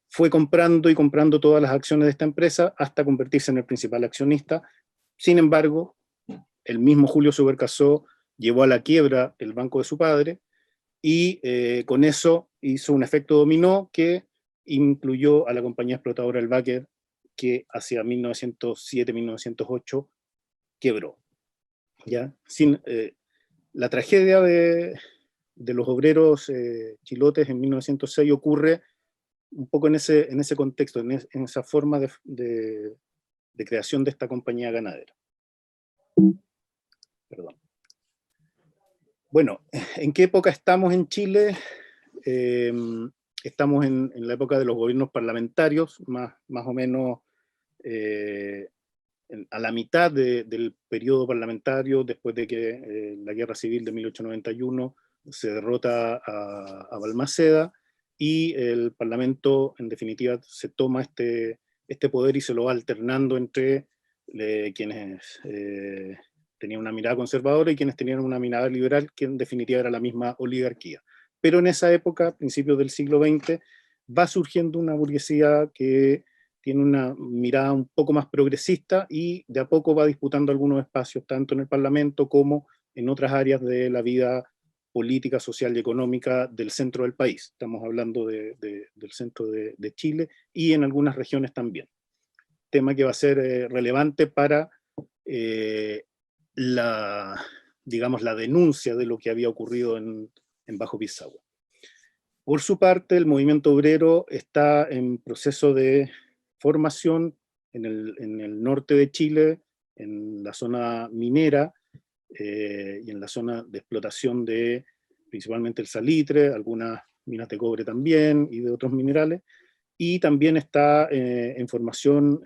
fue comprando y comprando todas las acciones de esta empresa hasta convertirse en el principal accionista. Sin embargo, el mismo Julio Subercaseaux llevó a la quiebra el banco de su padre y con eso hizo un efecto dominó que incluyó a la compañía explotadora del Báquer, que hacia 1907-1908 quebró. ¿Ya? La tragedia de los obreros chilotes en 1906 ocurre un poco en ese contexto, en esa forma de creación de esta compañía ganadera. Perdón. Bueno, ¿en qué época estamos en Chile? Estamos en la época de los gobiernos parlamentarios, más o menos a la mitad del periodo parlamentario, después de que la Guerra Civil de 1891 se derrota a Balmaceda, y el Parlamento, en definitiva, se toma este poder y se lo va alternando entre quienes tenían una mirada conservadora y quienes tenían una mirada liberal, que en definitiva era la misma oligarquía. Pero en esa época, principios del siglo XX, va surgiendo una burguesía que tiene una mirada un poco más progresista y de a poco va disputando algunos espacios, tanto en el Parlamento como en otras áreas de la vida política, social y económica del centro del país. Estamos hablando del centro de Chile y en algunas regiones también. Tema que va a ser relevante para la denuncia de lo que había ocurrido en Bajo Pisagua. Por su parte, el movimiento obrero está en proceso de formación en el norte de Chile, en la zona minera y en la zona de explotación de principalmente el salitre, algunas minas de cobre también y de otros minerales, y también está en formación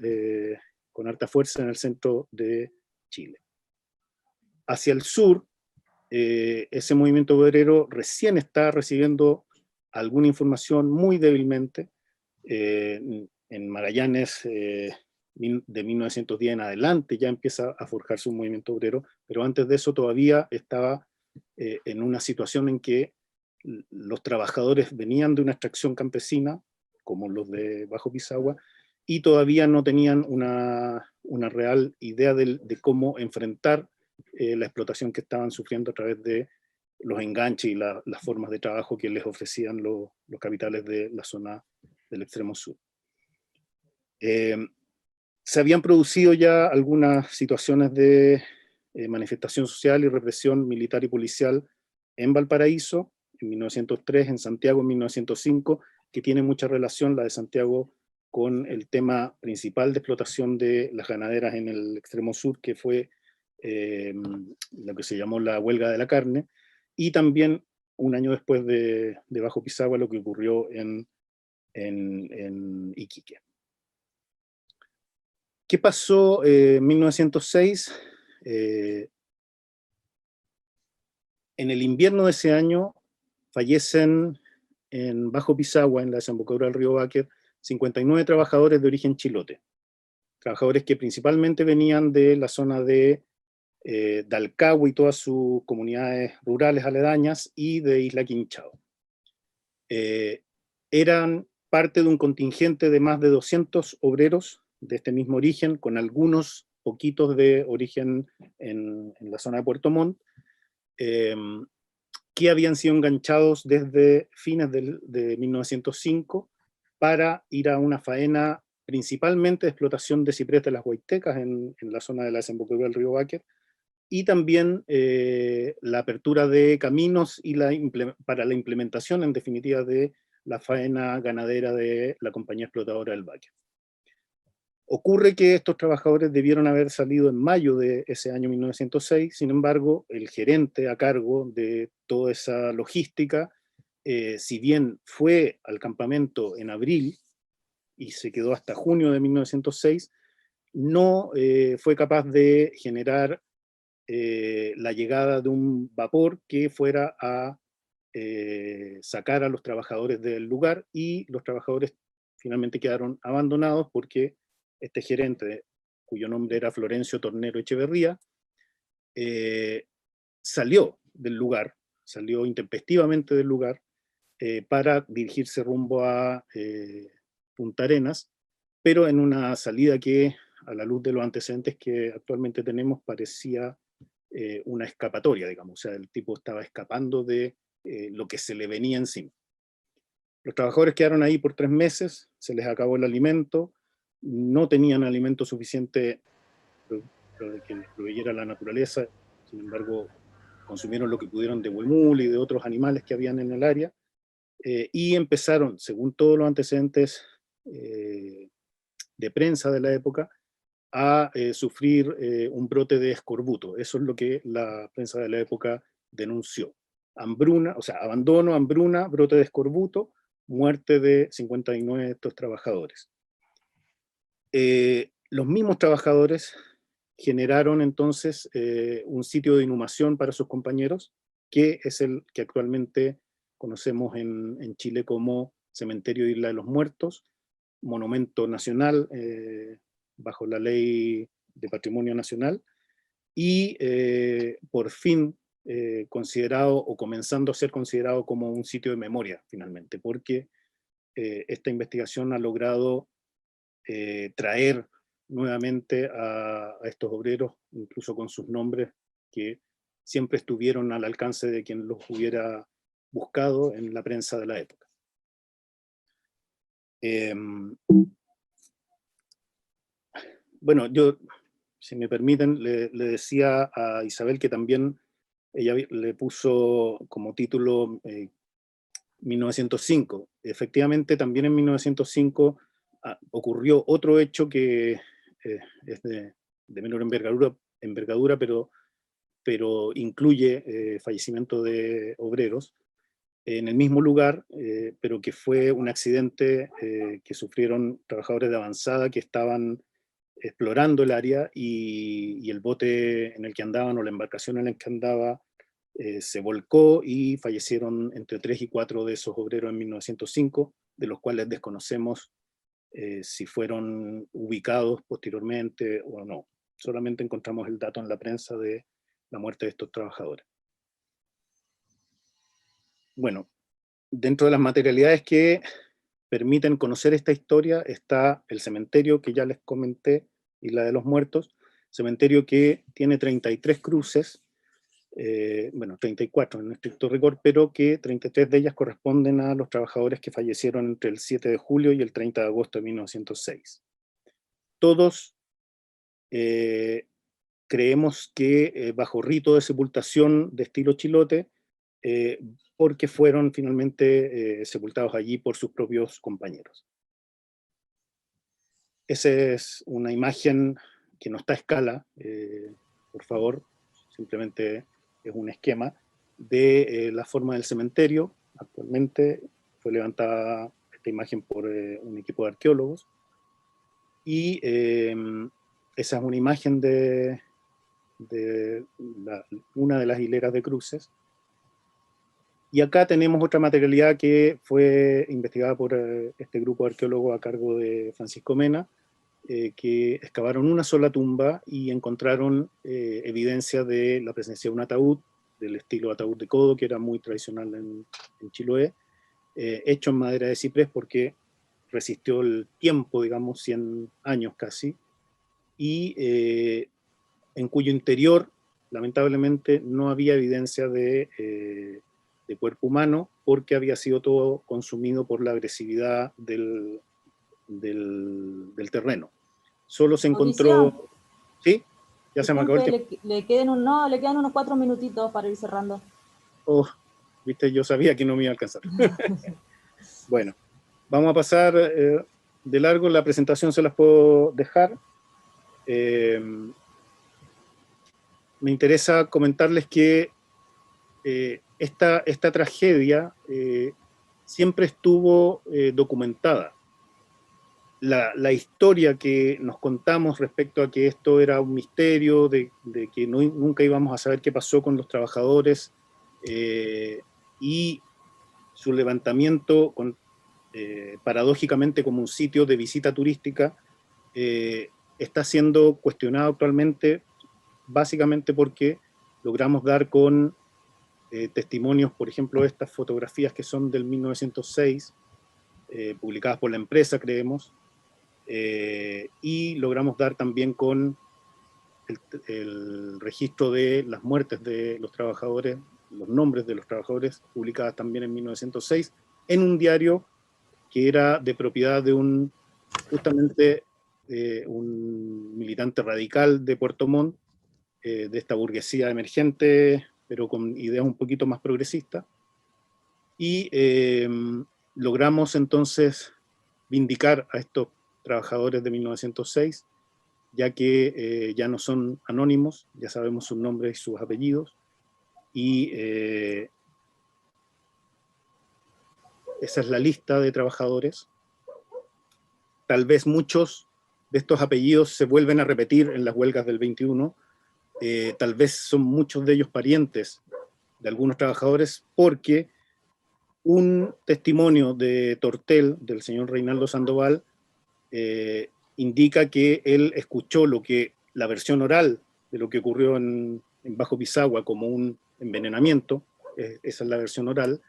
con harta fuerza en el centro de Chile. Hacia el sur, ese movimiento obrero recién está recibiendo alguna información muy débilmente. En Magallanes, de 1910 en adelante, ya empieza a forjarse un movimiento obrero, pero antes de eso todavía estaba en una situación en que los trabajadores venían de una extracción campesina, como los de Bajo Pisagua, y todavía no tenían una real idea de cómo enfrentar la explotación que estaban sufriendo a través de los enganches y las formas de trabajo que les ofrecían los capitales de la zona del extremo sur. Se habían producido ya algunas situaciones de manifestación social y represión militar y policial en Valparaíso, en 1903, en Santiago en 1905, que tiene mucha relación, la de Santiago, con el tema principal de explotación de las ganaderas en el extremo sur, que fue lo que se llamó la huelga de la carne, y también un año después de Bajo Pisagua, lo que ocurrió en Iquique. ¿Qué pasó en 1906? En el invierno de ese año fallecen en Bajo Pisagua, en la desembocadura del río Báquer, 59 trabajadores de origen chilote. Trabajadores que principalmente venían de la zona de Dalcahue y todas sus comunidades rurales aledañas y de Isla Quinchao. Eran parte de un contingente de más de 200 obreros de este mismo origen, con algunos poquitos de origen en la zona de Puerto Montt, que habían sido enganchados desde fines de 1905 para ir a una faena principalmente de explotación de ciprés de las Huaytecas en la zona de la desembocadura del río Báquer, y también la apertura de caminos y para la implementación, en definitiva, de la faena ganadera de la compañía explotadora del Báquer. Ocurre que estos trabajadores debieron haber salido en mayo de ese año 1906, sin embargo, el gerente a cargo de toda esa logística, si bien fue al campamento en abril y se quedó hasta junio de 1906, no fue capaz de generar la llegada de un vapor que fuera a sacar a los trabajadores del lugar, y los trabajadores finalmente quedaron abandonados porque este gerente, cuyo nombre era Florencio Tornero Echeverría, salió del lugar, salió intempestivamente del lugar para dirigirse rumbo a Punta Arenas, pero en una salida que, a la luz de los antecedentes que actualmente tenemos, parecía una escapatoria, digamos. O sea, el tipo estaba escapando de lo que se le venía encima. Los trabajadores quedaron ahí por 3 meses, se les acabó el alimento, no tenían alimento suficiente que les proveyera la naturaleza, sin embargo, consumieron lo que pudieron de huemul y de otros animales que habían en el área, y empezaron, según todos los antecedentes de prensa de la época, a sufrir un brote de escorbuto. Eso es lo que la prensa de la época denunció. Hambruna, o sea, abandono, hambruna, brote de escorbuto, muerte de 59 de estos trabajadores. Los mismos trabajadores generaron entonces un sitio de inhumación para sus compañeros, que es el que actualmente conocemos en Chile como Cementerio Isla de los Muertos, monumento nacional bajo la ley de patrimonio nacional, y por fin considerado, o comenzando a ser considerado, como un sitio de memoria finalmente, porque esta investigación ha logrado traer nuevamente a estos obreros, incluso con sus nombres, que siempre estuvieron al alcance de quien los hubiera buscado en la prensa de la época. Bueno, yo, si me permiten, le decía a Isabel que también ella le puso como título 1905. Efectivamente, también en 1905 ocurrió otro hecho que es de menor envergadura, pero incluye fallecimiento de obreros en el mismo lugar, pero que fue un accidente que sufrieron trabajadores de avanzada que estaban explorando el área, y el bote en el que andaban, o la embarcación en la que andaba, se volcó, y fallecieron entre 3 y 4 de esos obreros en 1905, de los cuales desconocemos si fueron ubicados posteriormente o no. Solamente encontramos el dato en la prensa de la muerte de estos trabajadores. Bueno, dentro de las materialidades que permiten conocer esta historia está el cementerio que ya les comenté, Isla de los Muertos, cementerio que tiene 33 cruces, bueno, 34 en estricto rigor, pero que 33 de ellas corresponden a los trabajadores que fallecieron entre el 7 de julio y el 30 de agosto de 1906. Todos creemos que bajo rito de sepultación de estilo chilote, porque fueron finalmente sepultados allí por sus propios compañeros. Esa es una imagen que no está a escala, por favor, simplemente es un esquema, de la forma del cementerio. Actualmente fue levantada esta imagen por un equipo de arqueólogos, y esa es una imagen de una de las hileras de cruces. Y acá tenemos otra materialidad que fue investigada por este grupo de arqueólogos a cargo de Francisco Mena, que excavaron una sola tumba y encontraron evidencia de la presencia de un ataúd, del estilo ataúd de codo, que era muy tradicional en Chiloé, hecho en madera de ciprés porque resistió el tiempo, digamos, 100 años casi, y en cuyo interior, lamentablemente, no había evidencia de cuerpo humano, porque había sido todo consumido por la agresividad del terreno. Solo se encontró... ¿Sí? Ya se me acabó el tiempo. Le quedan unos 4 minutitos para ir cerrando. Oh, viste, yo sabía que no me iba a alcanzar. Bueno, vamos a pasar de largo. La presentación se las puedo dejar. Me interesa comentarles que esta tragedia siempre estuvo documentada. La historia que nos contamos respecto a que esto era un misterio, de que nunca íbamos a saber qué pasó con los trabajadores, y su levantamiento paradójicamente como un sitio de visita turística, está siendo cuestionado actualmente, básicamente porque logramos dar con testimonios, por ejemplo, estas fotografías que son del 1906, publicadas por la empresa, creemos, y logramos dar también con el registro de las muertes de los trabajadores, los nombres de los trabajadores, publicadas también en 1906, en un diario que era de propiedad de justamente un militante radical de Puerto Montt, de esta burguesía emergente, pero con ideas un poquito más progresistas, y logramos entonces vindicar a estos trabajadores de 1906, ya que ya no son anónimos, ya sabemos sus nombres y sus apellidos, y esa es la lista de trabajadores. Tal vez muchos de estos apellidos se vuelven a repetir en las huelgas del 21, tal vez son muchos de ellos parientes de algunos trabajadores, porque un testimonio de Tortel, del señor Reinaldo Sandoval, indica que él escuchó la versión oral de lo que ocurrió en Bajo Pisagua como un envenenamiento, esa es la versión oral,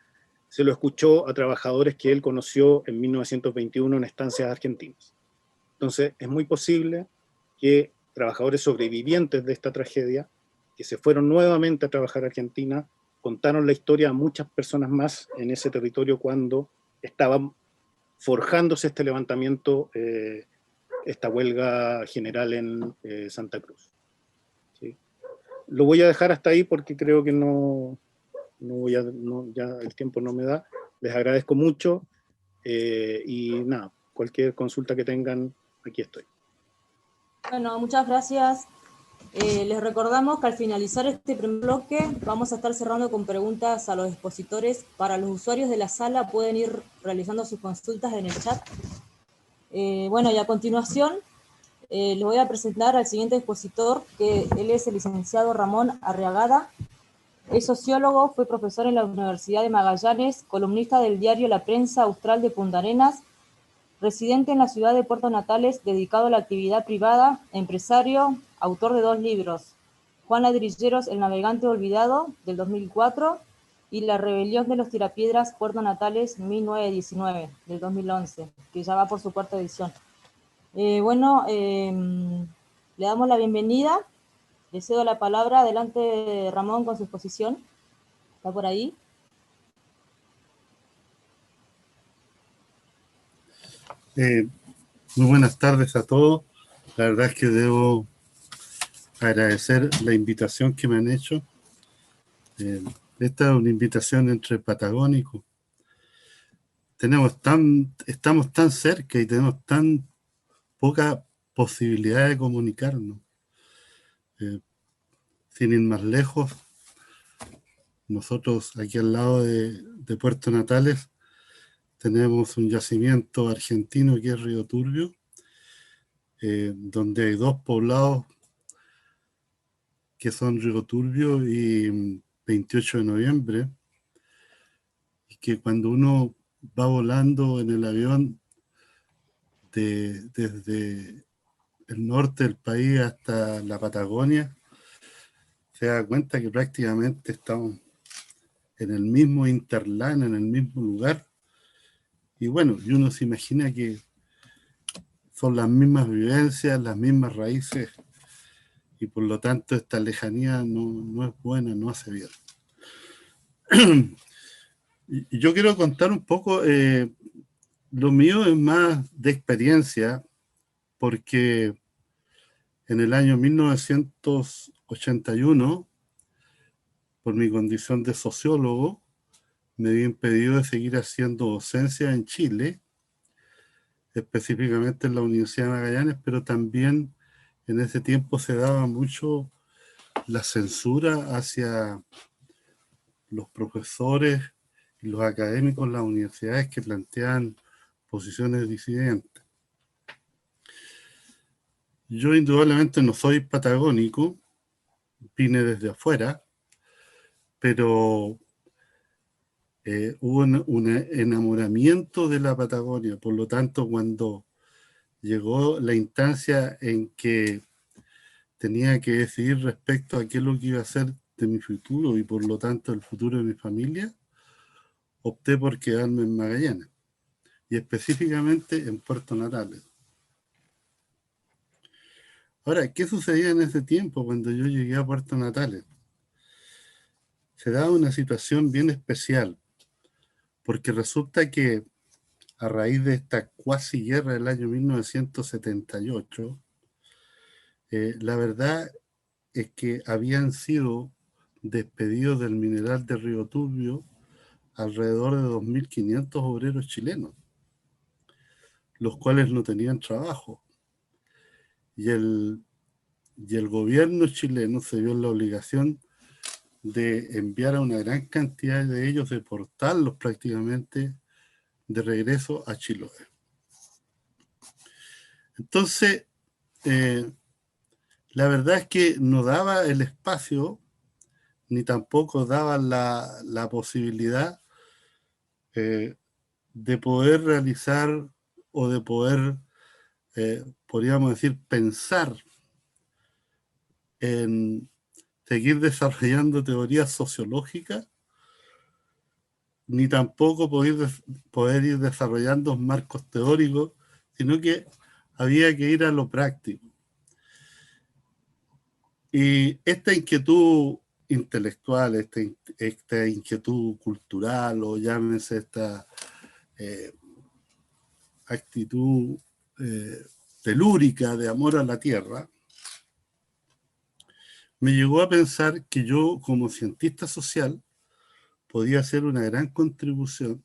se lo escuchó a trabajadores que él conoció en 1921 en estancias argentinas. Entonces es muy posible que trabajadores sobrevivientes de esta tragedia, que se fueron nuevamente a trabajar a Argentina, contaron la historia a muchas personas más en ese territorio cuando estaban forjándose este levantamiento, esta huelga general en Santa Cruz. ¿Sí? Lo voy a dejar hasta ahí porque creo que ya el tiempo no me da. Les agradezco mucho, y nada, cualquier consulta que tengan, aquí estoy. Bueno, muchas gracias. Les recordamos que al finalizar este primer bloque vamos a estar cerrando con preguntas a los expositores. Para los usuarios de la sala pueden ir realizando sus consultas en el chat. Bueno, y a continuación les voy a presentar al siguiente expositor, que él es el licenciado Ramón Arriagada. Es sociólogo, fue profesor en la Universidad de Magallanes, columnista del diario La Prensa Austral de Punta Arenas, residente en la ciudad de Puerto Natales, dedicado a la actividad privada, empresario, autor de 2 libros, Juan Ladrilleros, El navegante olvidado, del 2004, y La rebelión de los tirapiedras, Puerto Natales, 1919, del 2011, que ya va por su 4ª edición. Le damos la bienvenida, le cedo la palabra. Adelante, Ramón, con su exposición. ¿Está por ahí? Muy buenas tardes a todos. La verdad es que debo agradecer la invitación que me han hecho. Esta es una invitación entre patagónicos. Estamos tan cerca y tenemos tan poca posibilidad de comunicarnos. Sin ir más lejos, Nosotros aquí al lado de Puerto Natales tenemos un yacimiento argentino que es Río Turbio, donde hay dos poblados que son Río Turbio y 28 de noviembre, y que cuando uno va volando en el avión desde el norte del país hasta la Patagonia, se da cuenta que prácticamente estamos en el mismo interland, en el mismo lugar, y bueno, y uno se imagina que son las mismas vivencias, las mismas raíces, y por lo tanto esta lejanía no es buena, no hace bien. Y yo quiero contar un poco, lo mío es más de experiencia, porque en el año 1981, por mi condición de sociólogo, me vi impedido de seguir haciendo docencia en Chile, específicamente en la Universidad de Magallanes, pero también en ese tiempo se daba mucho la censura hacia los profesores y los académicos en las universidades que planteaban posiciones disidentes. Yo indudablemente no soy patagónico, vine desde afuera, pero hubo un enamoramiento de la Patagonia. Por lo tanto, cuando llegó la instancia en que tenía que decidir respecto a qué es lo que iba a hacer de mi futuro y por lo tanto el futuro de mi familia, opté por quedarme en Magallanes y específicamente en Puerto Natales. Ahora, ¿qué sucedía en ese tiempo cuando yo llegué a Puerto Natales? Se daba una situación bien especial, porque resulta que a raíz de esta cuasi guerra del año 1978, la verdad es que habían sido despedidos del mineral de Río Turbio alrededor de 2.500 obreros chilenos, los cuales no tenían trabajo. Y el gobierno chileno se vio en la obligación de enviar a una gran cantidad de ellos, deportarlos prácticamente de regreso a Chiloé. Entonces, la verdad es que no daba el espacio, ni tampoco daba la posibilidad de poder realizar o de poder, podríamos decir, pensar en seguir desarrollando teorías sociológicas, ni tampoco poder ir desarrollando marcos teóricos, sino que había que ir a lo práctico. Y esta inquietud intelectual, esta inquietud cultural, o llámese esta actitud telúrica de amor a la tierra, me llevó a pensar que yo, como cientista social, podía hacer una gran contribución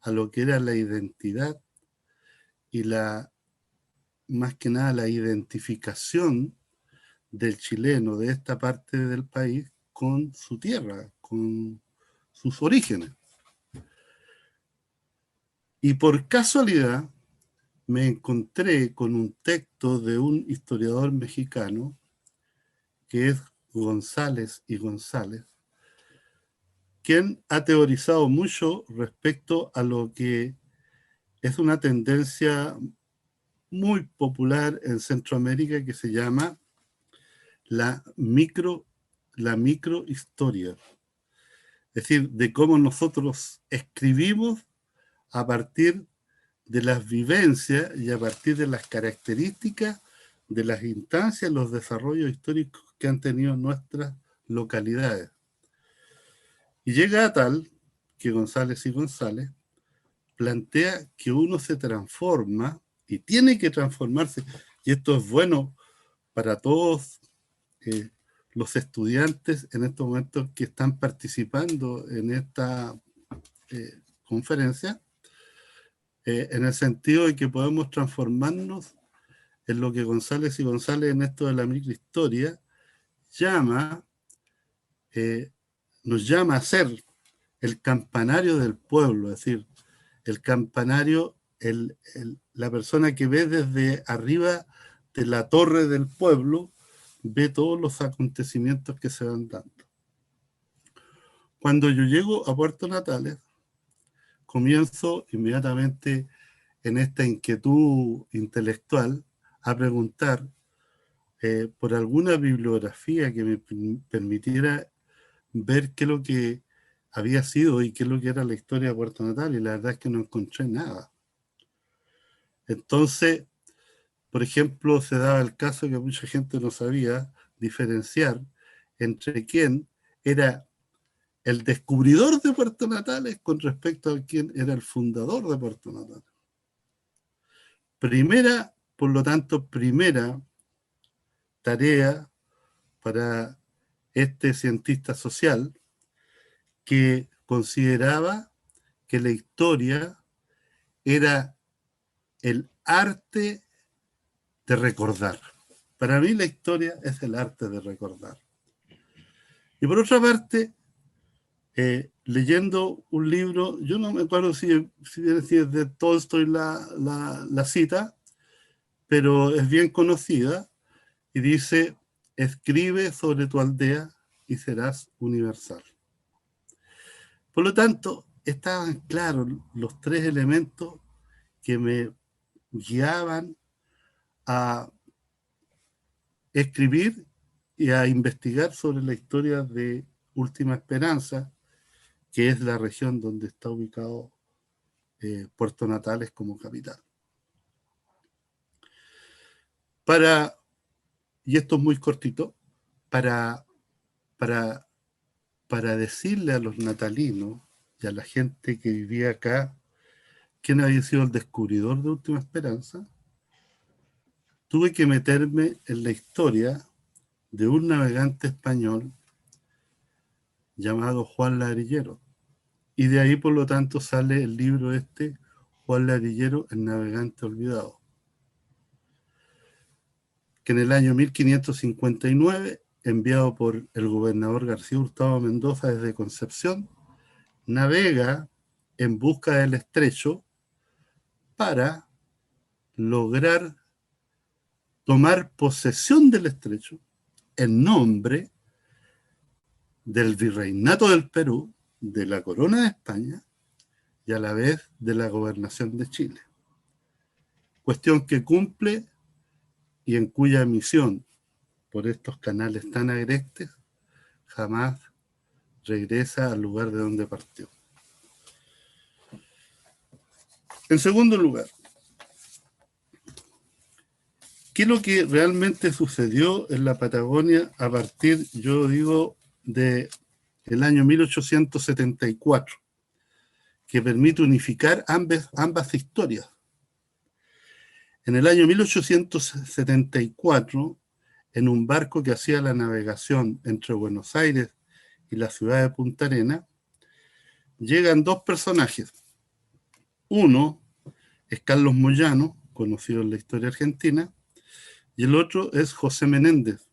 a lo que era la identidad y más que nada la identificación del chileno de esta parte del país con su tierra, con sus orígenes. Y por casualidad me encontré con un texto de un historiador mexicano que es González y González, quien ha teorizado mucho respecto a lo que es una tendencia muy popular en Centroamérica que se llama la microhistoria. Es decir, de cómo nosotros escribimos a partir de las vivencias y a partir de las características de las instancias, los desarrollos históricos que han tenido nuestras localidades. Y llega a tal que González y González plantea que uno se transforma y tiene que transformarse, y esto es bueno para todos los estudiantes en estos momentos que están participando en esta conferencia, en el sentido de que podemos transformarnos en lo que González y González en esto de la microhistoria llama nos llama a ser el campanario del pueblo, es decir, el campanario, la persona que ve desde arriba de la torre del pueblo, ve todos los acontecimientos que se van dando. Cuando yo llego a Puerto Natales, comienzo inmediatamente en esta inquietud intelectual a preguntar por alguna bibliografía que me permitiera ver qué es lo que había sido y qué es lo que era la historia de Puerto Natales, y la verdad es que no encontré nada. Entonces, por ejemplo, se daba el caso que mucha gente no sabía diferenciar entre quién era el descubridor de Puerto Natales con respecto a quién era el fundador de Puerto Natales. Por lo tanto, primera tarea para este cientista social que consideraba que la historia era el arte de recordar. Para mí la historia es el arte de recordar. Y por otra parte, leyendo un libro, yo no me acuerdo si es de Tolstoy la cita, pero es bien conocida, y dice: escribe sobre tu aldea y serás universal. Por lo tanto, estaban claros los tres elementos que me guiaban a escribir y a investigar sobre la historia de Última Esperanza, que es la región donde está ubicado Puerto Natales como capital. Y esto es muy cortito, para decirle a los natalinos y a la gente que vivía acá quién había sido el descubridor de Última Esperanza, tuve que meterme en la historia de un navegante español llamado Juan Lagrillero. Y de ahí, por lo tanto, sale el libro Juan Lagrillero, el navegante olvidado, que en el año 1559, enviado por el gobernador García Hurtado Mendoza desde Concepción, navega en busca del estrecho para lograr tomar posesión del estrecho en nombre del Virreinato del Perú, de la Corona de España y a la vez de la Gobernación de Chile. Cuestión que cumple y en cuya misión, por estos canales tan agrestes, jamás regresa al lugar de donde partió. En segundo lugar, ¿qué es lo que realmente sucedió en la Patagonia a partir, yo digo, del año 1874, que permite unificar ambas historias? En el año 1874, en un barco que hacía la navegación entre Buenos Aires y la ciudad de Punta Arenas, llegan dos personajes. Uno es Carlos Moyano, conocido en la historia argentina, y el otro es José Menéndez,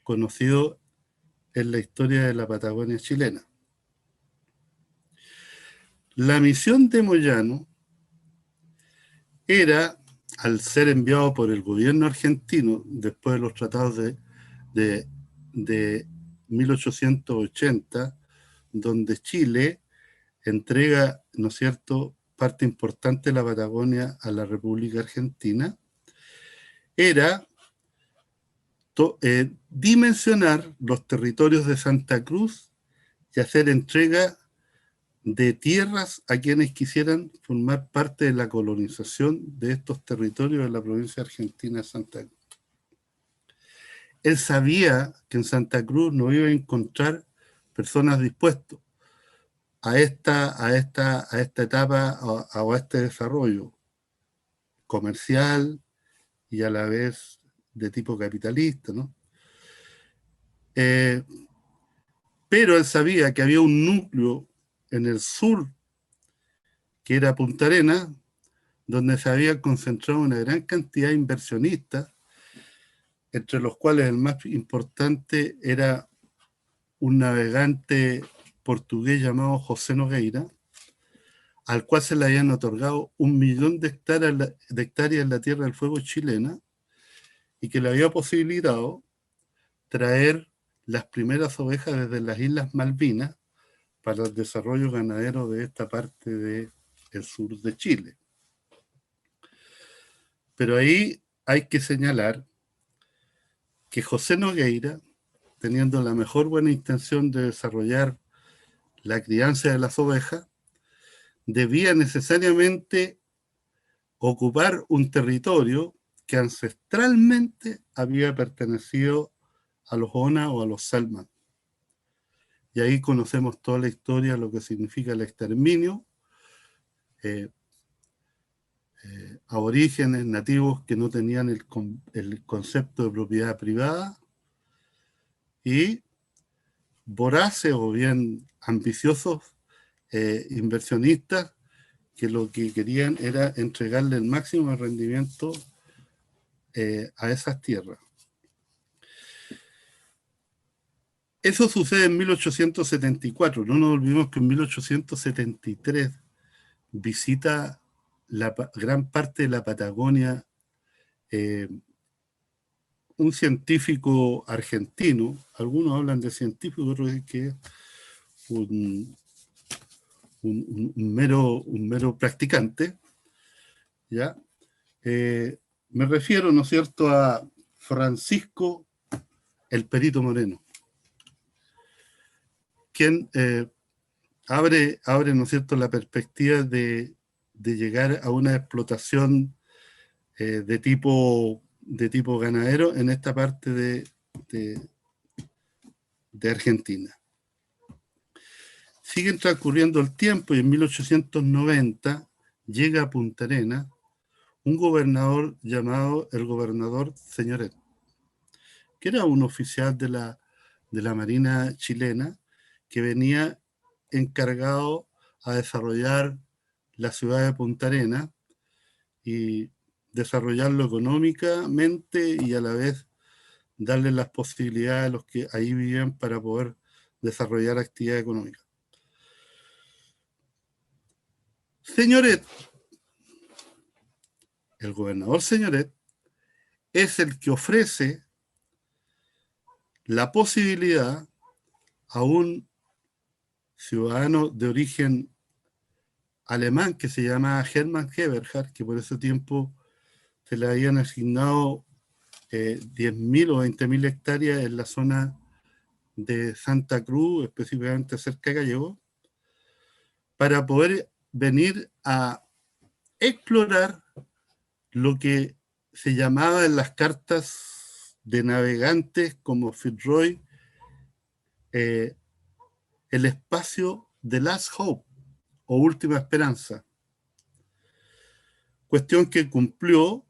conocido en la historia de la Patagonia chilena. La misión de Moyano era, al ser enviado por el gobierno argentino después de los tratados de 1880, donde Chile entrega, ¿no es cierto?, parte importante de la Patagonia a la República Argentina, era dimensionar los territorios de Santa Cruz y hacer entrega de tierras a quienes quisieran formar parte de la colonización de estos territorios de la provincia argentina de Santa Cruz. Él sabía que en Santa Cruz no iba a encontrar personas dispuestas a esta etapa o a este desarrollo comercial y a la vez de tipo capitalista, ¿no? Pero él sabía que había un núcleo en el sur, que era Punta Arenas, donde se había concentrado una gran cantidad de inversionistas, entre los cuales el más importante era un navegante portugués llamado José Nogueira, al cual se le habían otorgado 1 millón de hectáreas en la Tierra del Fuego chilena, y que le había posibilitado traer las primeras ovejas desde las Islas Malvinas para el desarrollo ganadero de esta parte del sur de Chile. Pero ahí hay que señalar que José Nogueira, teniendo la mejor buena intención de desarrollar la crianza de las ovejas, debía necesariamente ocupar un territorio que ancestralmente había pertenecido a los Ona o a los Selman. Y ahí conocemos toda la historia, lo que significa el exterminio, aborígenes nativos que no tenían el concepto de propiedad privada, y voraces o bien ambiciosos inversionistas que lo que querían era entregarle el máximo de rendimiento a esas tierras. Eso sucede en 1874. No nos olvidemos que en 1873 visita gran parte de la Patagonia un científico argentino. Algunos hablan de científico, otros dicen que es un mero practicante, ¿ya? Me refiero, ¿no es cierto?, a Francisco el Perito Moreno, quien abre, ¿no es cierto?, la perspectiva de llegar a una explotación de tipo ganadero en esta parte de Argentina. Siguen transcurriendo el tiempo y en 1890 llega a Punta Arenas un gobernador llamado el gobernador Señoret, que era un oficial de la Marina chilena que venía encargado a desarrollar la ciudad de Punta Arenas y desarrollarlo económicamente y a la vez darle las posibilidades a los que ahí vivían para poder desarrollar actividad económica. Señoret, el gobernador Señoret, es el que ofrece la posibilidad a un ciudadano de origen alemán que se llama Hermann Eberhard, que por ese tiempo se le habían asignado 10.000 o 20.000 hectáreas en la zona de Santa Cruz, específicamente cerca de Gallego, para poder venir a explorar lo que se llamaba en las cartas de navegantes como Fitzroy el espacio de Last Hope o Última Esperanza, cuestión que cumplió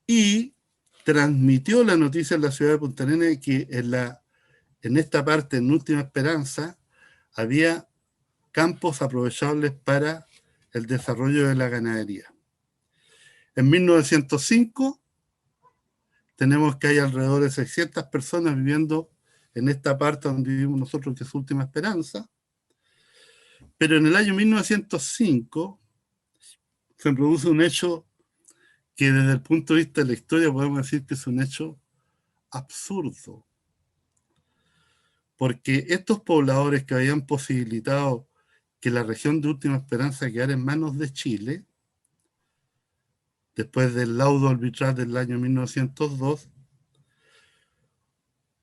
y transmitió la noticia en la ciudad de Punta Arenas de que en esta parte, en Última Esperanza, había campos aprovechables para el desarrollo de la ganadería. En 1905 tenemos que hay alrededor de 600 personas viviendo en esta parte donde vivimos nosotros, que es Última Esperanza. Pero en el año 1905 se produce un hecho que desde el punto de vista de la historia podemos decir que es un hecho absurdo. Porque estos pobladores que habían posibilitado que la región de Última Esperanza quedara en manos de Chile, después del laudo arbitral del año 1902,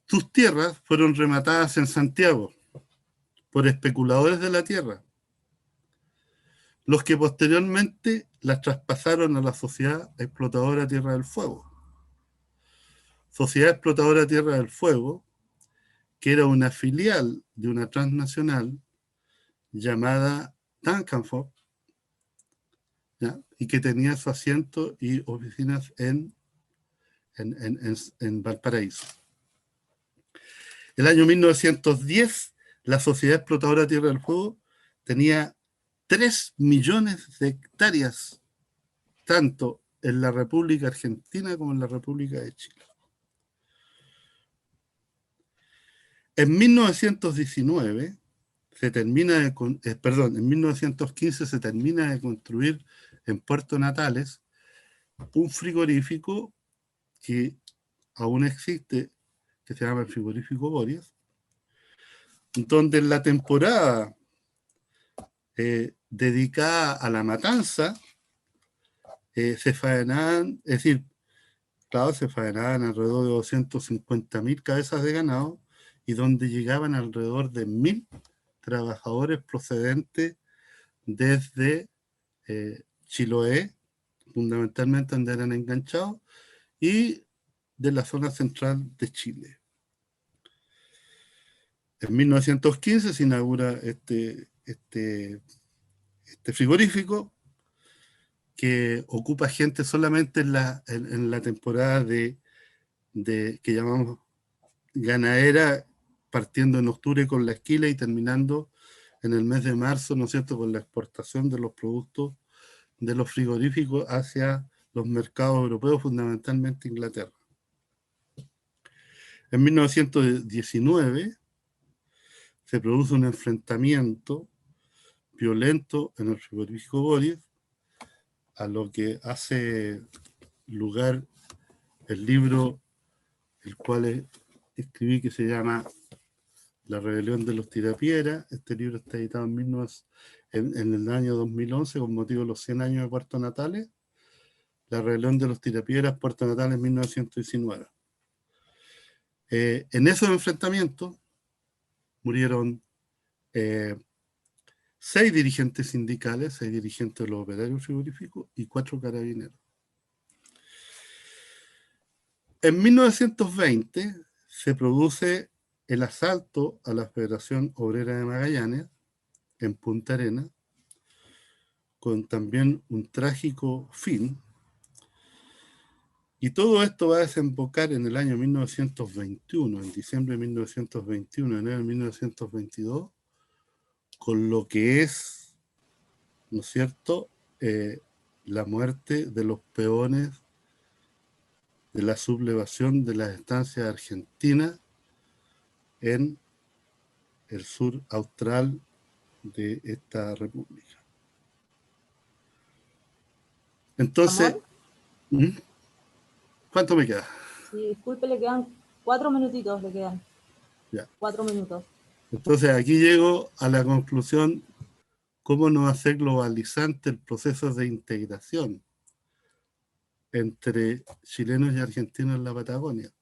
sus tierras fueron rematadas en Santiago por especuladores de la tierra, los que posteriormente las traspasaron a la Sociedad Explotadora Tierra del Fuego. Sociedad Explotadora Tierra del Fuego, que era una filial de una transnacional llamada Tancanfop, ¿ya? Y que tenía su asiento y oficinas en Valparaíso. El año 1910, la Sociedad Explotadora Tierra del Fuego tenía 3 millones de hectáreas, tanto en la República Argentina como en la República de Chile. En 1919 se termina de, en 1915 se termina de construir en Puerto Natales un frigorífico que aún existe, que se llama el frigorífico Boreas, donde en la temporada dedicada a la matanza se faenaban, es decir, claro, se faenaban alrededor de 250.000 cabezas de ganado y donde llegaban alrededor de 1.000 trabajadores procedentes desde Chiloé, fundamentalmente donde eran enganchados, y de la zona central de Chile. En 1915 se inaugura este frigorífico que ocupa gente solamente en la temporada de que llamamos ganadera, partiendo en octubre con la esquila y terminando en el mes de marzo, ¿no es cierto?, con la exportación de los productos de los frigoríficos hacia los mercados europeos, fundamentalmente Inglaterra. En 1919 se produce un enfrentamiento violento en el frigorífico Boreas, a lo que hace lugar el libro el cual escribí, que se llama La rebelión de los tirapiedras. Este libro está editado en el año 2011 con motivo de los 100 años de Puerto Natales. La rebelión de los tirapiedras, Puerto Natales, 1919. En esos enfrentamientos murieron 6 dirigentes sindicales, 6 dirigentes de los operarios frigoríficos y 4 carabineros. En 1920 se produce el asalto a la Federación Obrera de Magallanes en Punta Arenas, con también un trágico fin. Y todo esto va a desembocar en el año 1921, en diciembre de 1921, enero de 1922, con lo que es, ¿no es cierto?, la muerte de los peones de la sublevación de las estancias argentinas en el sur austral de esta república. Entonces, ¿cuánto me queda? Sí, disculpe, le quedan 4 minutitos, le quedan. Ya. 4 minutos. Entonces aquí llego a la conclusión: ¿cómo no hacer globalizante el proceso de integración entre chilenos y argentinos en la Patagonia?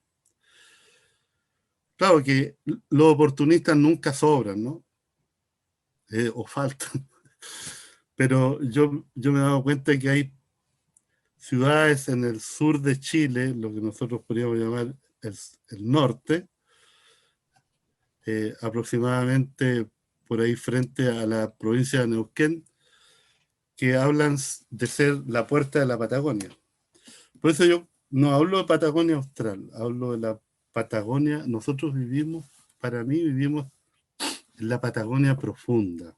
Claro que los oportunistas nunca sobran, ¿no? O faltan. Pero yo me he dado cuenta que hay ciudades en el sur de Chile, lo que nosotros podríamos llamar el norte, aproximadamente por ahí frente a la provincia de Neuquén, que hablan de ser la puerta de la Patagonia. Por eso yo no hablo de Patagonia Austral, hablo de la Patagonia. Nosotros vivimos, para mí vivimos en la Patagonia profunda.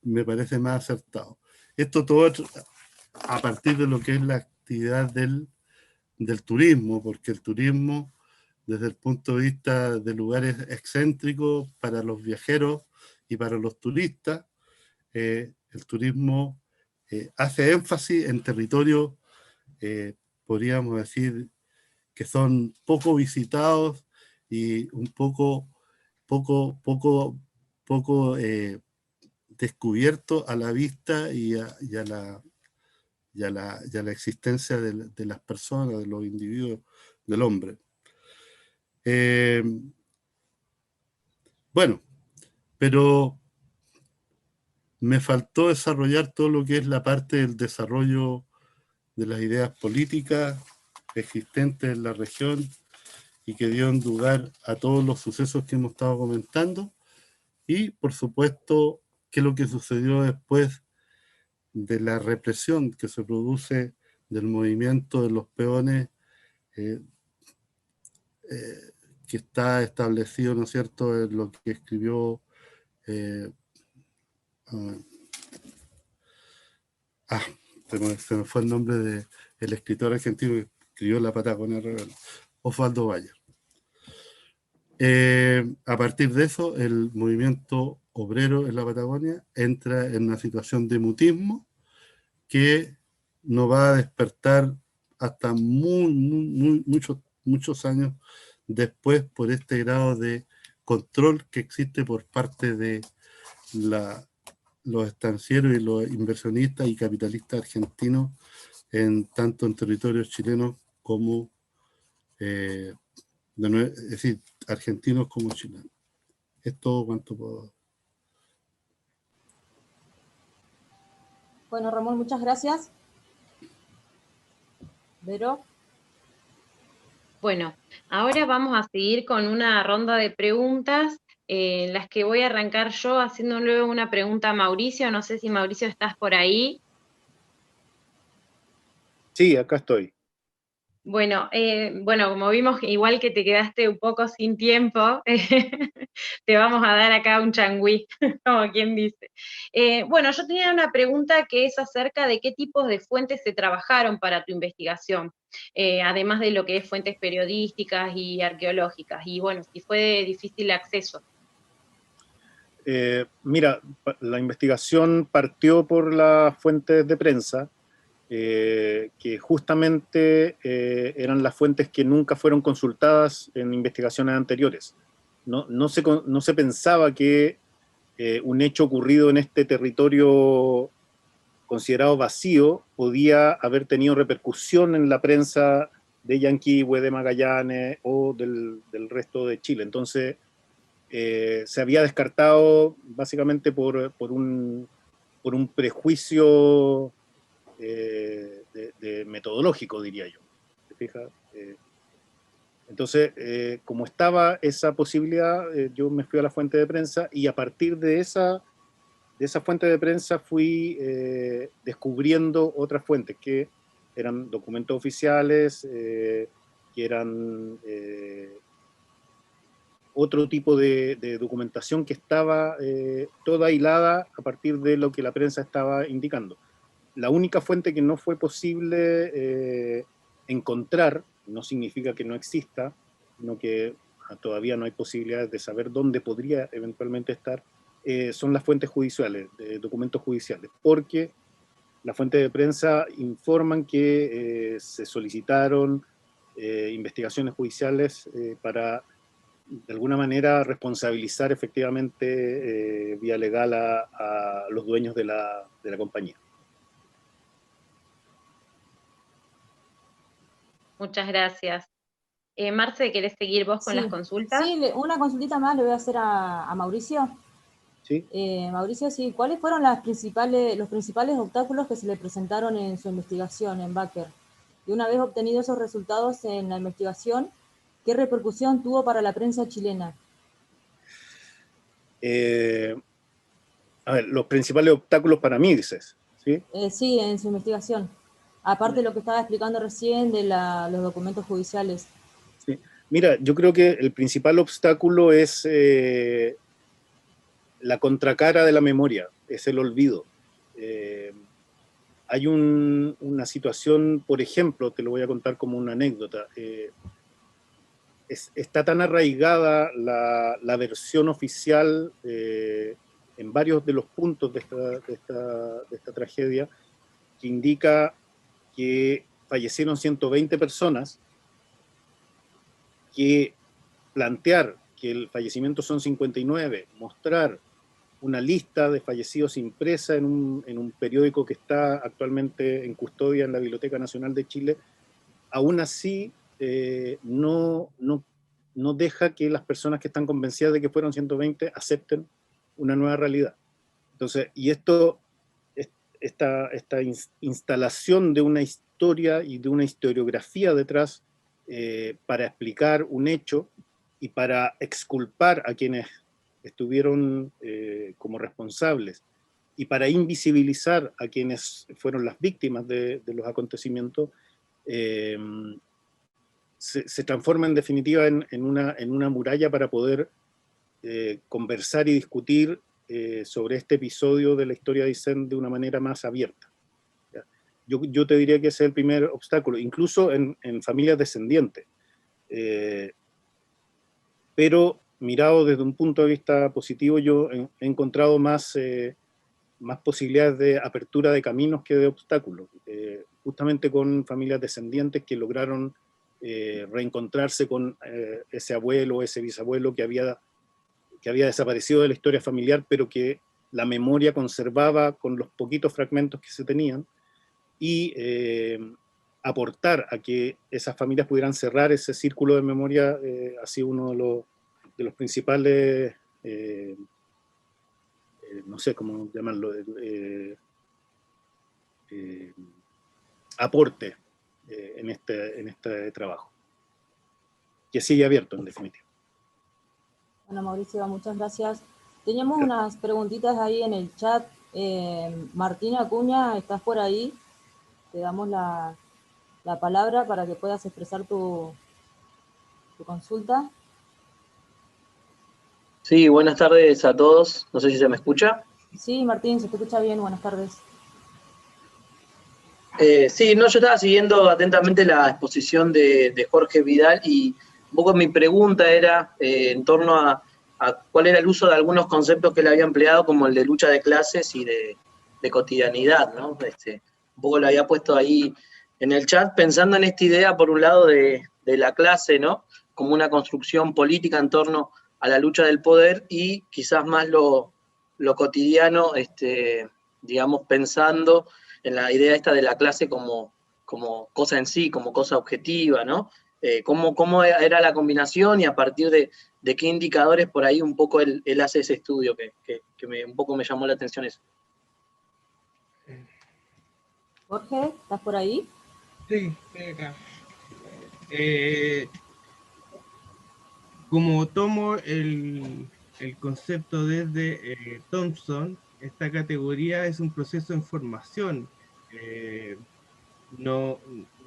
Me parece más acertado. Esto todo a partir de lo que es la actividad del turismo, porque el turismo, desde el punto de vista de lugares excéntricos para los viajeros y para los turistas, el turismo hace énfasis en territorios, podríamos decir, que son poco visitados y un poco descubiertos a la vista y a la existencia de las personas, de los individuos, del hombre. Bueno, pero me faltó desarrollar todo lo que es la parte del desarrollo de las ideas políticas existentes en la región y que dieron lugar a todos los sucesos que hemos estado comentando, y por supuesto qué es lo que sucedió después de la represión que se produce del movimiento de los peones, que está establecido, ¿no es cierto?, en lo que escribió se me fue el nombre del escritor argentino que escribió La Patagonia Rebelde, Osvaldo Bayer. A partir de eso, el movimiento obrero en la Patagonia entra en una situación de mutismo que no va a despertar hasta muchos años después por este grado de control que existe por parte de los estancieros y los inversionistas y capitalistas argentinos, tanto en territorios chilenos como, es decir, argentinos como chilenos. Es todo cuanto puedo. Bueno, Ramón, muchas gracias. Vero. Bueno, ahora vamos a seguir con una ronda de preguntas, en las que voy a arrancar yo haciéndole una pregunta a Mauricio. No sé si Mauricio estás por ahí. Sí, acá estoy. Bueno, como vimos, igual que te quedaste un poco sin tiempo, te vamos a dar acá un changüí, como quien dice. Bueno, yo tenía una pregunta que es acerca de qué tipos de fuentes se trabajaron para tu investigación, además de lo que es fuentes periodísticas y arqueológicas, y bueno, si fue de difícil acceso. Mira, la investigación partió por las fuentes de prensa, que justamente eran las fuentes que nunca fueron consultadas en investigaciones anteriores. No se pensaba que un hecho ocurrido en este territorio considerado vacío podía haber tenido repercusión en la prensa de Yanquihue, de Magallanes o del resto de Chile. Entonces, se había descartado básicamente por un prejuicio de metodológico, diría yo. ¿Te fijas? Entonces, como estaba esa posibilidad, yo me fui a la fuente de prensa y a partir de esa fuente de prensa fui descubriendo otras fuentes que eran documentos oficiales, que eran otro tipo de documentación que estaba toda hilada a partir de lo que la prensa estaba indicando. La única fuente que no fue posible encontrar, no significa que no exista, sino que todavía no hay posibilidades de saber dónde podría eventualmente estar, son las fuentes judiciales, documentos judiciales, porque las fuentes de prensa informan que se solicitaron investigaciones judiciales para, de alguna manera, responsabilizar efectivamente vía legal a los dueños de la compañía. Muchas gracias. Marce, ¿querés seguir vos con las consultas? Sí, una consultita más le voy a hacer a Mauricio. ¿Sí? Mauricio, sí, ¿cuáles fueron los principales obstáculos que se le presentaron en su investigación en Baker? Y una vez obtenidos esos resultados en la investigación, ¿qué repercusión tuvo para la prensa chilena? A ver, los principales obstáculos para mí, dices, ¿sí? Sí, en su investigación. Aparte de lo que estaba explicando recién de los documentos judiciales. Sí. Mira, yo creo que el principal obstáculo es la contracara de la memoria, es el olvido. Hay una situación, por ejemplo, te lo voy a contar como una anécdota. Está tan arraigada la versión oficial en varios de los puntos de esta tragedia, que indica que fallecieron 120 personas, que plantear que el fallecimiento son 59, mostrar una lista de fallecidos impresa en un periódico que está actualmente en custodia en la Biblioteca Nacional de Chile, aún así no deja que las personas que están convencidas de que fueron 120 acepten una nueva realidad. Entonces, y esta instalación de una historia y de una historiografía detrás para explicar un hecho y para exculpar a quienes estuvieron como responsables y para invisibilizar a quienes fueron las víctimas de los acontecimientos, se transforma en definitiva en una muralla para poder conversar y discutir sobre este episodio de la historia de Aysén de una manera más abierta. Yo te diría que ese es el primer obstáculo, incluso en familias descendientes. pero mirado desde un punto de vista positivo, yo he encontrado más posibilidades de apertura de caminos que de obstáculos, justamente con familias descendientes que lograron reencontrarse con ese abuelo o ese bisabuelo que había desaparecido de la historia familiar, pero que la memoria conservaba con los poquitos fragmentos que se tenían, y aportar a que esas familias pudieran cerrar ese círculo de memoria ha sido uno de los principales, no sé cómo llamarlo, aporte en este trabajo, que sigue abierto en definitiva. Bueno, Mauricio, muchas gracias. Teníamos unas preguntitas ahí en el chat. Martín Acuña, ¿estás por ahí? Te damos la palabra para que puedas expresar tu consulta. Sí, buenas tardes a todos. No sé si se me escucha. Sí, Martín, se te escucha bien. Buenas tardes. Sí, no, yo estaba siguiendo atentamente la exposición de Jorge Vidal y un poco mi pregunta era en torno a cuál era el uso de algunos conceptos que él había empleado, como el de lucha de clases y de cotidianidad, ¿no? Un poco lo había puesto ahí en el chat, pensando en esta idea, por un lado, de la clase, ¿no? Como una construcción política en torno a la lucha del poder, y quizás más lo cotidiano, digamos, pensando en la idea esta de la clase como cosa en sí, como cosa objetiva, ¿no? ¿Cómo era la combinación, y a partir de qué indicadores por ahí un poco él hace ese estudio que un poco me llamó la atención eso? Jorge, ¿estás por ahí? Sí, estoy acá. Como tomo el concepto desde Thompson, esta categoría es un proceso en formación. No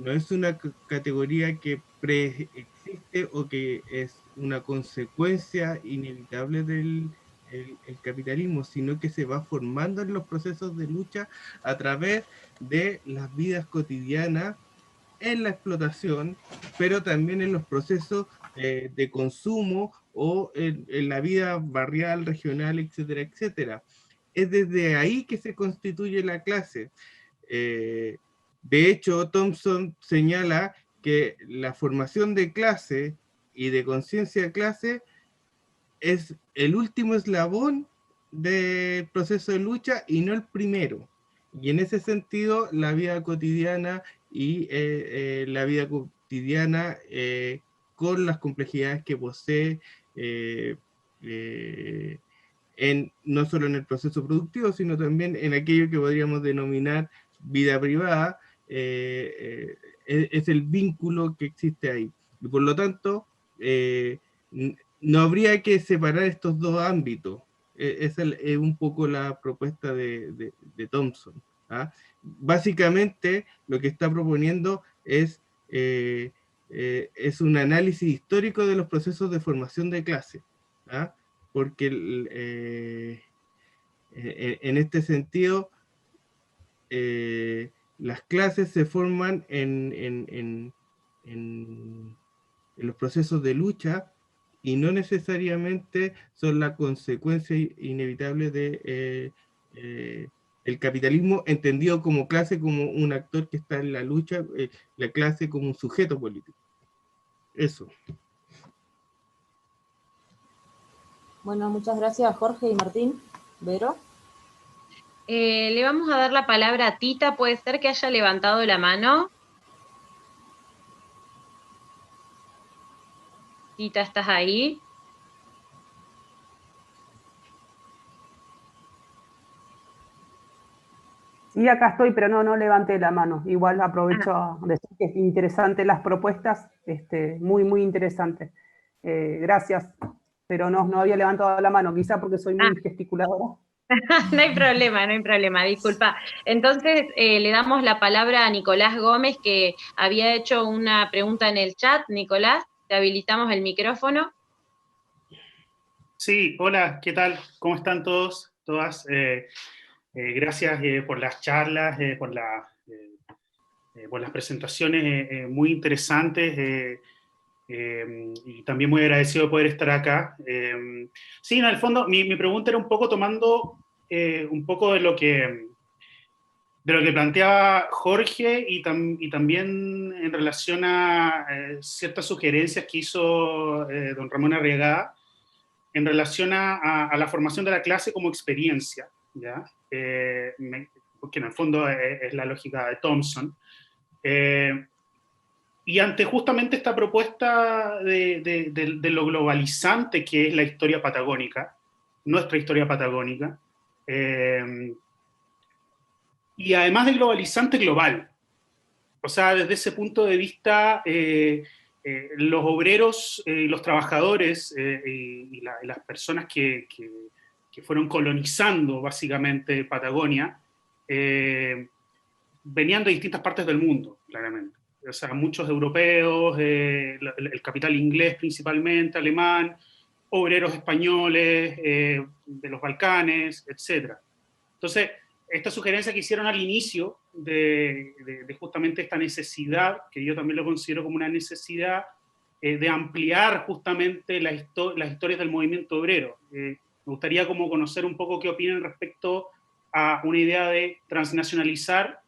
es una categoría que preexiste o que es una consecuencia inevitable del el capitalismo, sino que se va formando en los procesos de lucha a través de las vidas cotidianas, en la explotación, pero también en los procesos de consumo o en la vida barrial, regional, etcétera, etcétera. Es desde ahí que se constituye la clase. De hecho, Thompson señala que la formación de clase y de conciencia de clase es el último eslabón del proceso de lucha y no el primero. Y en ese sentido, la vida cotidiana y la vida cotidiana con las complejidades que posee, no solo en el proceso productivo, sino también en aquello que podríamos denominar vida privada, es el vínculo que existe ahí. Y por lo tanto, no habría que separar estos dos ámbitos. Esa es un poco la propuesta de Thompson. ¿Ah? Básicamente, lo que está proponiendo es un análisis histórico de los procesos de formación de clase. ¿Ah? Porque en este sentido, las clases se forman en los procesos de lucha y no necesariamente son la consecuencia inevitable de el capitalismo entendido como clase, como un actor que está en la lucha, la clase como un sujeto político. Eso. Bueno, muchas gracias Jorge y Martín. Vero. Le vamos a dar la palabra a Tita. ¿Puede ser que haya levantado la mano? Tita, ¿estás ahí? Sí, acá estoy, pero no levanté la mano. Igual aprovecho a decir que es interesante las propuestas, muy, muy interesante. Gracias, pero no había levantado la mano, quizá porque soy muy gesticuladora. No hay problema, disculpa. Entonces, le damos la palabra a Nicolás Gómez, que había hecho una pregunta en el chat. Nicolás, te habilitamos el micrófono. Sí, hola, ¿qué tal? ¿Cómo están todos, todas? Gracias por las charlas, por las presentaciones muy interesantes. y también muy agradecido de poder estar acá. Sí, en el fondo, mi pregunta era un poco tomando un poco de lo que planteaba Jorge y también en relación a ciertas sugerencias que hizo don Ramón Arriagada en relación a la formación de la clase como experiencia, ¿ya? Porque en el fondo es la lógica de Thompson. Y ante justamente esta propuesta de lo globalizante que es la historia patagónica, nuestra historia patagónica, y además de globalizante, global. O sea, desde ese punto de vista, los obreros, los trabajadores y las personas que fueron colonizando básicamente Patagonia, venían de distintas partes del mundo, claramente. O sea, muchos europeos, el capital inglés principalmente, alemán, obreros españoles de los Balcanes, etc. Entonces, esta sugerencia que hicieron al inicio de justamente esta necesidad, que yo también lo considero como una necesidad de ampliar justamente las historias del movimiento obrero. Me gustaría como conocer un poco qué opinan respecto a una idea de transnacionalizar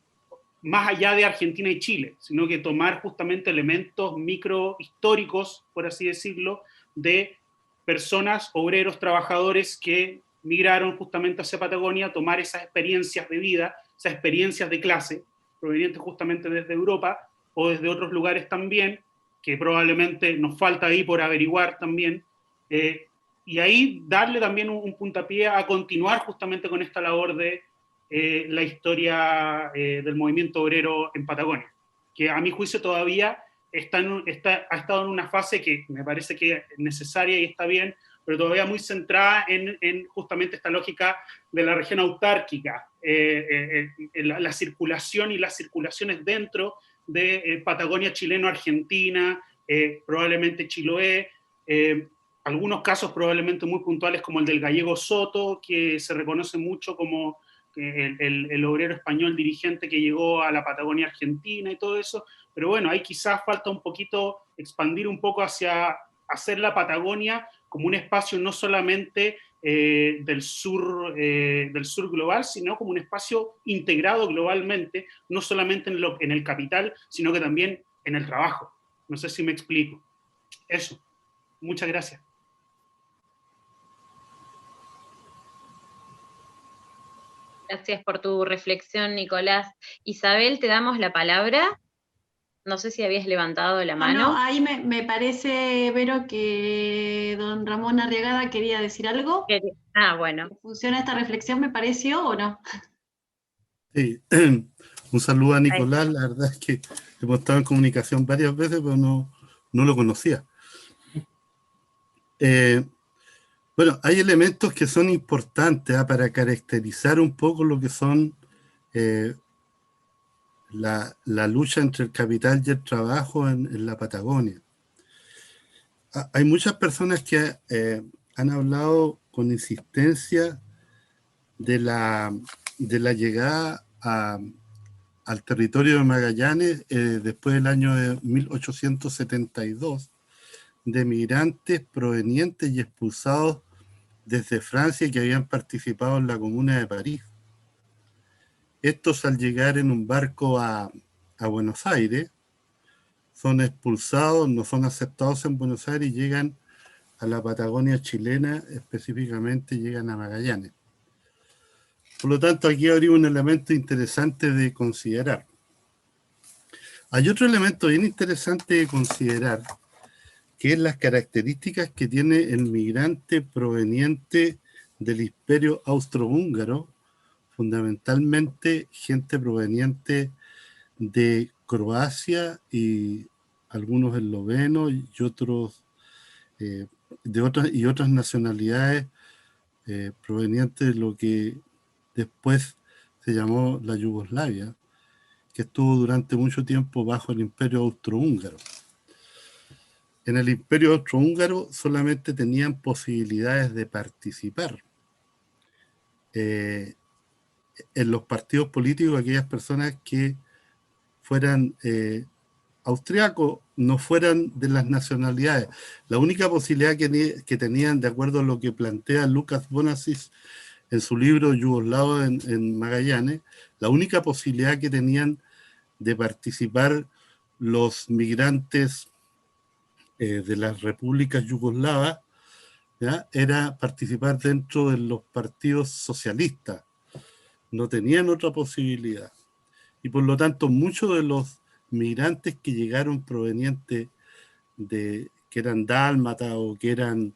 más allá de Argentina y Chile, sino que tomar justamente elementos microhistóricos, por así decirlo, de personas, obreros, trabajadores que migraron justamente hacia Patagonia, tomar esas experiencias de vida, esas experiencias de clase, provenientes justamente desde Europa o desde otros lugares también, que probablemente nos falta ahí por averiguar también, y ahí darle también un puntapié a continuar justamente con esta labor de la historia del movimiento obrero en Patagonia, que a mi juicio todavía ha estado en una fase que me parece que es necesaria y está bien, pero todavía muy centrada en justamente esta lógica de la región autárquica, la circulación y las circulaciones dentro de Patagonia chileno-argentina, probablemente Chiloé, algunos casos probablemente muy puntuales como el del gallego Soto, que se reconoce mucho como el obrero español dirigente que llegó a la Patagonia Argentina y todo eso, pero bueno, ahí quizás falta un poquito expandir un poco hacia hacer la Patagonia como un espacio no solamente del sur global, sino como un espacio integrado globalmente, no solamente en el capital, sino que también en el trabajo. No sé si me explico. Eso. Muchas gracias. Gracias por tu reflexión, Nicolás. Isabel, te damos la palabra. No sé si habías levantado la mano. No, ahí me parece, Vero, que don Ramón Arriagada quería decir algo. Bueno. ¿Funciona esta reflexión, me pareció, o no? Sí, un saludo a Nicolás. La verdad es que hemos estado en comunicación varias veces, pero no lo conocía. Bueno, hay elementos que son importantes para caracterizar un poco lo que son la lucha entre el capital y el trabajo en la Patagonia. Hay muchas personas que han hablado con insistencia de la llegada al territorio de Magallanes después del año de 1872 de migrantes provenientes y expulsados desde Francia que habían participado en la Comuna de París. Estos, al llegar en un barco a Buenos Aires, son expulsados, no son aceptados en Buenos Aires y llegan a la Patagonia chilena, específicamente llegan a Magallanes. Por lo tanto, aquí habría un elemento interesante de considerar. Hay otro elemento bien interesante de considerar, que es las características que tiene el migrante proveniente del Imperio Austrohúngaro, fundamentalmente gente proveniente de Croacia y algunos eslovenos y otras nacionalidades provenientes de lo que después se llamó la Yugoslavia, que estuvo durante mucho tiempo bajo el Imperio Austrohúngaro. En el Imperio Austrohúngaro solamente tenían posibilidades de participar en los partidos políticos aquellas personas que fueran austriacos no fueran de las nacionalidades. La única posibilidad que tenían, de acuerdo a lo que plantea Lucas Bonacis en su libro Yugoslavo en Magallanes, la única posibilidad que tenían de participar los migrantes de las repúblicas yugoslavas, ¿ya?, era participar dentro de los partidos socialistas. No tenían otra posibilidad. Y por lo tanto, muchos de los migrantes que llegaron provenientes de, que eran dálmatas o que eran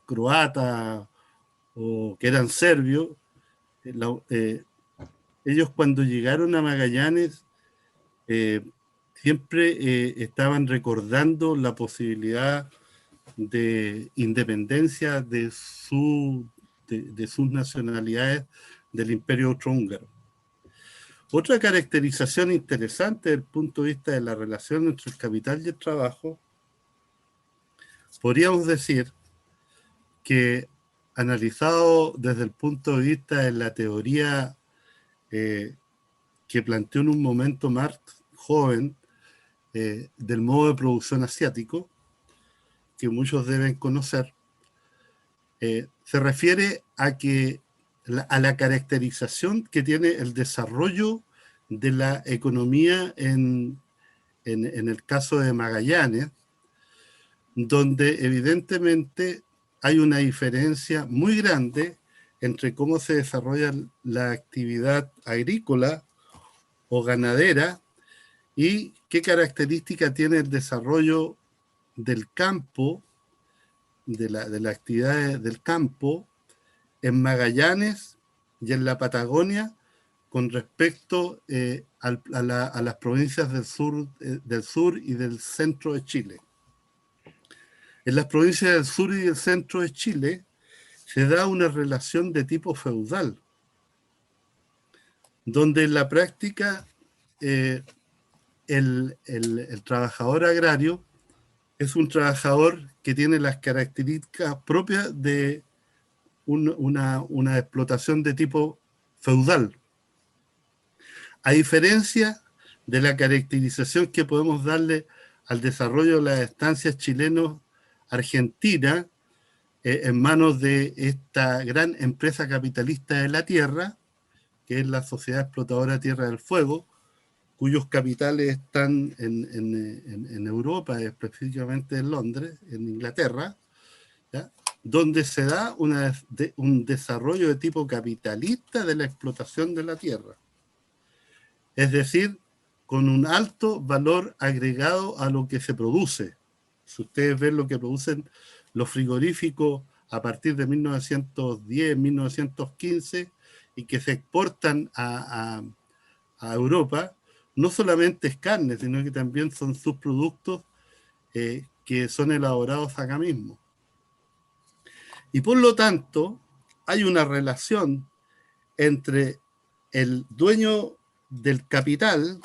croatas o que eran serbios, ellos cuando llegaron a Magallanes siempre estaban recordando la posibilidad de independencia de sus nacionalidades del Imperio Austrohúngaro. Otra caracterización interesante desde el punto de vista de la relación entre el capital y el trabajo, podríamos decir que, analizado desde el punto de vista de la teoría que planteó en un momento Marx joven, del modo de producción asiático, que muchos deben conocer, se refiere a que a la caracterización que tiene el desarrollo de la economía en el caso de Magallanes, donde evidentemente hay una diferencia muy grande entre cómo se desarrolla la actividad agrícola o ganadera y qué característica tiene el desarrollo del campo, de la actividad del campo en Magallanes y en la Patagonia con respecto a las provincias del sur y del centro de Chile. En las provincias del sur y del centro de Chile se da una relación de tipo feudal, donde en la práctica el trabajador agrario es un trabajador que tiene las características propias de una explotación de tipo feudal, a diferencia de la caracterización que podemos darle al desarrollo de las estancias chileno-argentinas en manos de esta gran empresa capitalista de la tierra, que es la Sociedad Explotadora Tierra del Fuego, cuyos capitales están en Europa, específicamente en Londres, en Inglaterra, ¿ya?, donde se da un desarrollo de tipo capitalista de la explotación de la tierra. Es decir, con un alto valor agregado a lo que se produce. Si ustedes ven lo que producen los frigoríficos a partir de 1910, 1915, y que se exportan a Europa, no solamente es carne, sino que también son subproductos que son elaborados acá mismo. Y por lo tanto, hay una relación entre el dueño del capital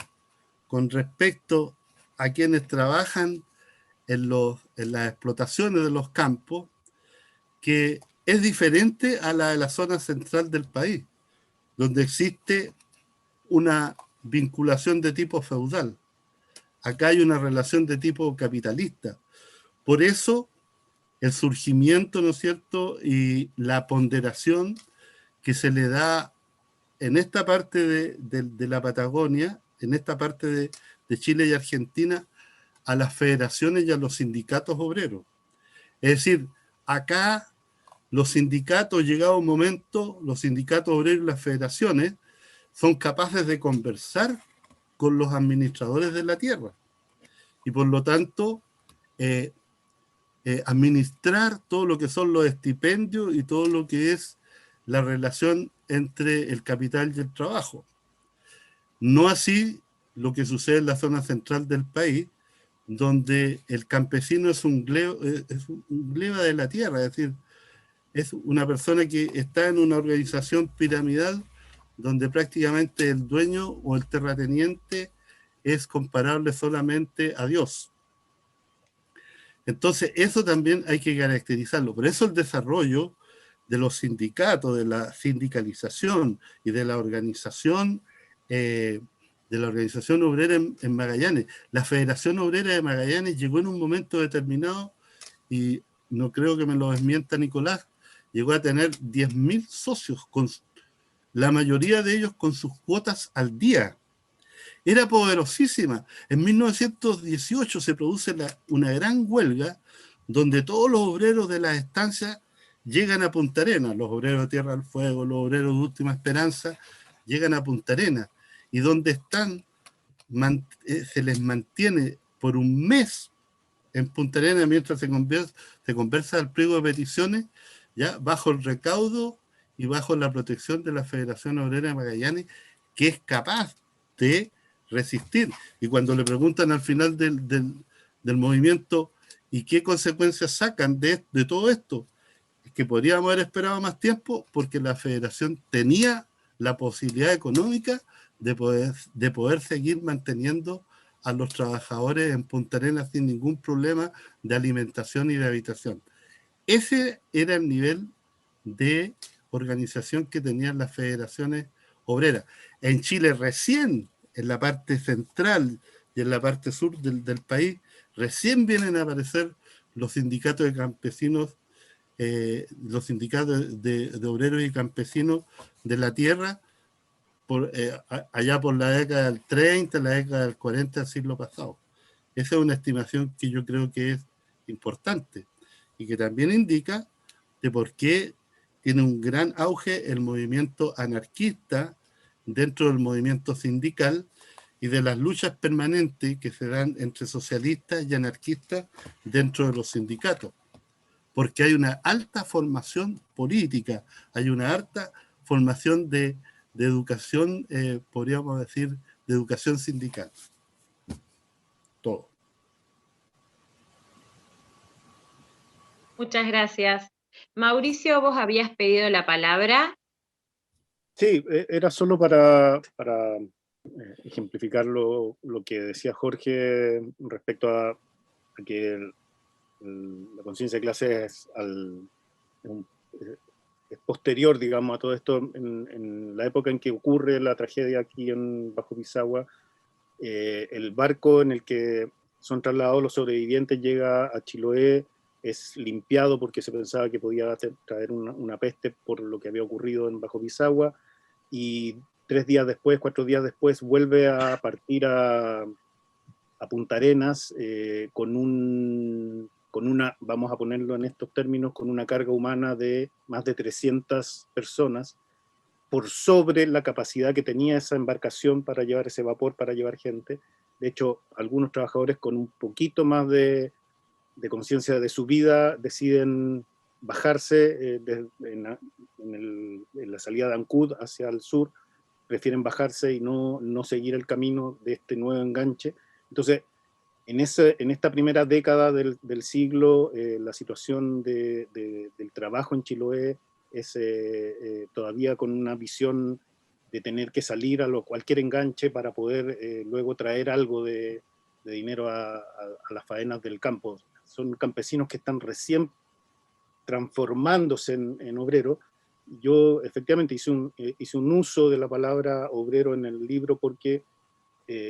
con respecto a quienes trabajan en las explotaciones de los campos, que es diferente a la de la zona central del país, donde existe una vinculación de tipo feudal. Acá hay una relación de tipo capitalista. Por eso el surgimiento, ¿no es cierto?, y la ponderación que se le da en esta parte de la Patagonia, en esta parte de Chile y Argentina, a las federaciones y a los sindicatos obreros. Es decir, acá los sindicatos, llegado un momento, los sindicatos obreros y las federaciones son capaces de conversar con los administradores de la tierra y por lo tanto administrar todo lo que son los estipendios y todo lo que es la relación entre el capital y el trabajo. No así lo que sucede en la zona central del país, donde el campesino es un gleba de la tierra, es decir, es una persona que está en una organización piramidal donde prácticamente el dueño o el terrateniente es comparable solamente a Dios. Entonces, eso también hay que caracterizarlo. Por eso el desarrollo de los sindicatos, de la sindicalización y de la organización de la Organización Obrera en Magallanes. La Federación Obrera de Magallanes llegó en un momento determinado, y no creo que me lo desmienta Nicolás, llegó a tener 10.000 socios, la mayoría de ellos con sus cuotas al día. Era poderosísima. En 1918 se produce una gran huelga donde todos los obreros de las estancias llegan a Punta Arenas, los obreros de Tierra del Fuego, los obreros de Última Esperanza, llegan a Punta Arenas, y donde están, se les mantiene por un mes en Punta Arenas mientras se conversa el pliego de peticiones, ya bajo el recaudo y bajo la protección de la Federación Obrera de Magallanes, que es capaz de resistir. Y cuando le preguntan al final del movimiento, ¿y qué consecuencias sacan de todo esto? Es que podríamos haber esperado más tiempo, porque la Federación tenía la posibilidad económica de poder seguir manteniendo a los trabajadores en Punta Arenas sin ningún problema de alimentación y de habitación. Ese era el nivel de organización que tenían las federaciones obreras. En Chile recién, en la parte central y en la parte sur del país, recién vienen a aparecer los sindicatos de campesinos, los sindicatos de obreros y campesinos de la tierra, allá por la década del 30, la década del 40 del siglo pasado. Esa es una estimación que yo creo que es importante y que también indica de por qué tiene un gran auge el movimiento anarquista dentro del movimiento sindical y de las luchas permanentes que se dan entre socialistas y anarquistas dentro de los sindicatos. Porque hay una alta formación política, hay una alta formación de educación, podríamos decir, de educación sindical. Todo. Muchas gracias. Mauricio, vos habías pedido la palabra. Sí, era solo para ejemplificar lo que decía Jorge respecto a que la conciencia de clase es posterior, digamos, a todo esto. En la época en que ocurre la tragedia aquí bajo Pisagua, el barco en el que son trasladados los sobrevivientes llega a Chiloé, es limpiado porque se pensaba que podía traer una peste por lo que había ocurrido en bajo Pisagua, y 4 días después vuelve a partir a Punta Arenas con una, vamos a ponerlo en estos términos, con una carga humana de más de 300 personas, por sobre la capacidad que tenía esa embarcación para llevar ese vapor, para llevar gente. De hecho, algunos trabajadores con un poquito más de conciencia de su vida deciden bajarse en la salida de Ancud hacia el sur, prefieren bajarse y no seguir el camino de este nuevo enganche. Entonces, en esta primera década del siglo, la situación del trabajo en Chiloé es todavía con una visión de tener que salir a cualquier enganche para poder luego traer algo de dinero a las faenas del campo. Son campesinos que están recién transformándose en obreros. Yo efectivamente hice un uso de la palabra obrero en el libro porque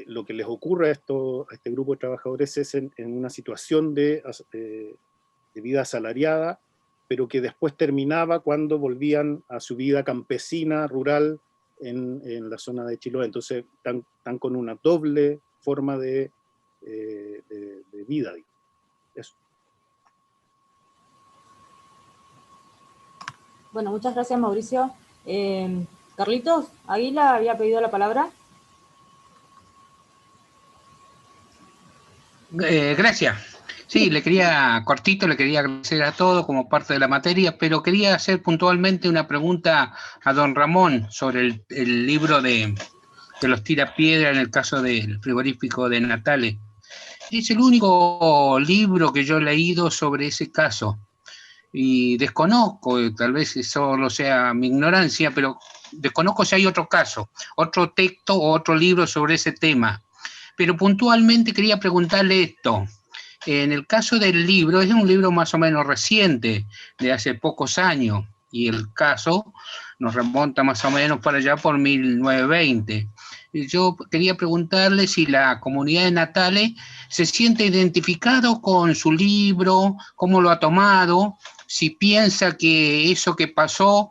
lo que les ocurre a este grupo de trabajadores es en una situación de vida asalariada, pero que después terminaba cuando volvían a su vida campesina, rural, en la zona de Chiloé. Entonces están con una doble forma de vida. Eso. Bueno, muchas gracias, Mauricio. Carlitos Águila había pedido la palabra. Gracias. Sí, le quería agradecer a todos como parte de la materia, pero quería hacer puntualmente una pregunta a don Ramón sobre el libro de los tirapiedra en el caso del frigorífico de Natale. Es el único libro que yo he leído sobre ese caso y desconozco, tal vez solo sea mi ignorancia, pero desconozco si hay otro caso, otro texto o otro libro sobre ese tema. Pero puntualmente quería preguntarle esto. En el caso del libro, es un libro más o menos reciente, de hace pocos años, y el caso nos remonta más o menos para allá por 1920. yo quería preguntarle si la comunidad de Natales se siente identificado con su libro, cómo lo ha tomado, si piensa que eso que pasó,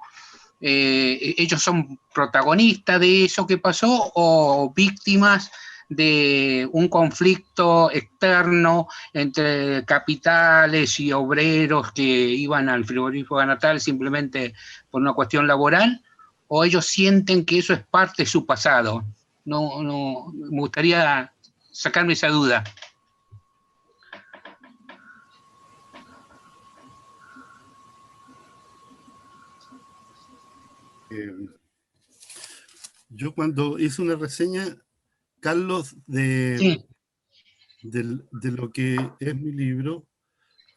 ellos son protagonistas de eso que pasó o víctimas de un conflicto externo entre capitales y obreros que iban al frigorífico natal simplemente por una cuestión laboral, o ellos sienten que eso es parte de su pasado. No, me gustaría sacarme esa duda. Yo cuando hice una reseña, Carlos, de lo que es mi libro,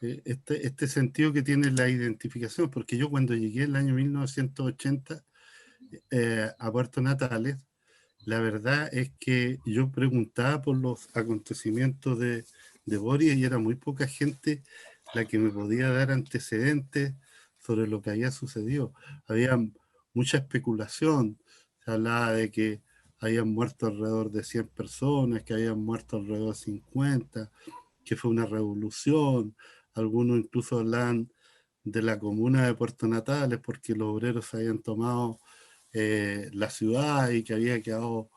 este sentido que tiene la identificación, porque yo cuando llegué en el año 1980 a Puerto Natales, la verdad es que yo preguntaba por los acontecimientos de Boris y era muy poca gente la que me podía dar antecedentes sobre lo que había sucedido. Había mucha especulación, se hablaba de que habían muerto alrededor de 100 personas, que habían muerto alrededor de 50, que fue una revolución. Algunos incluso hablaban de la comuna de Puerto Natales porque los obreros habían tomado la ciudad y que había quedado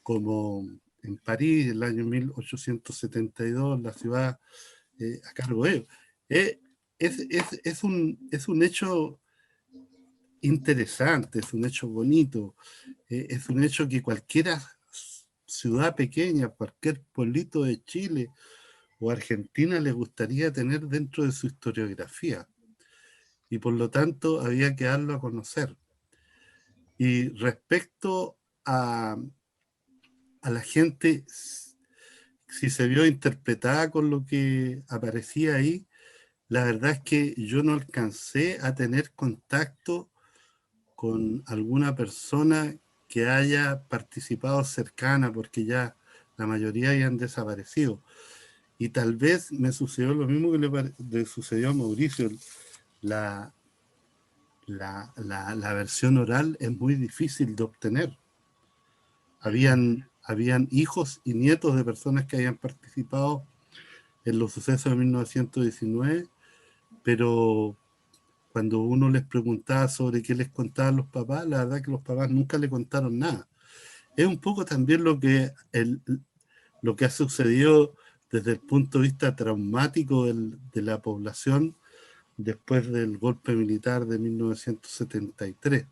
como en París en el año 1872, la ciudad a cargo de ellos. Es un hecho interesante, es un hecho bonito, es un hecho que cualquier ciudad pequeña, cualquier pueblito de Chile o Argentina le gustaría tener dentro de su historiografía. Y por lo tanto había que darlo a conocer. Y respecto a la gente, si se vio interpretada con lo que aparecía ahí, la verdad es que yo no alcancé a tener contacto con alguna persona que haya participado cercana, porque ya la mayoría habían desaparecido. Y tal vez me sucedió lo mismo que le sucedió a Mauricio. La versión oral es muy difícil de obtener. Habían hijos y nietos de personas que habían participado en los sucesos de 1919, pero cuando uno les preguntaba sobre qué les contaban los papás, la verdad que los papás nunca le contaron nada. Es un poco también lo que ha sucedido desde el punto de vista traumático de la población después del golpe militar de 1973.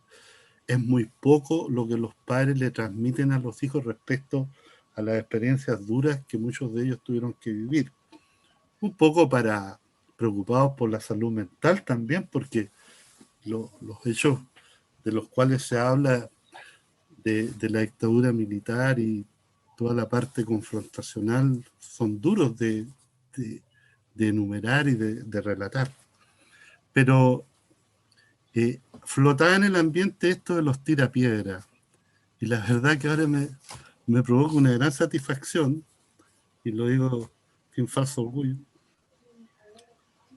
Es muy poco lo que los padres le transmiten a los hijos respecto a las experiencias duras que muchos de ellos tuvieron que vivir. Un poco preocupados por la salud mental también, porque los hechos de los cuales se habla de la dictadura militar y toda la parte confrontacional son duros de enumerar y de relatar. Pero flotaba en el ambiente esto de los tirapiedras. Y la verdad que ahora me provoca una gran satisfacción, y lo digo sin falso orgullo,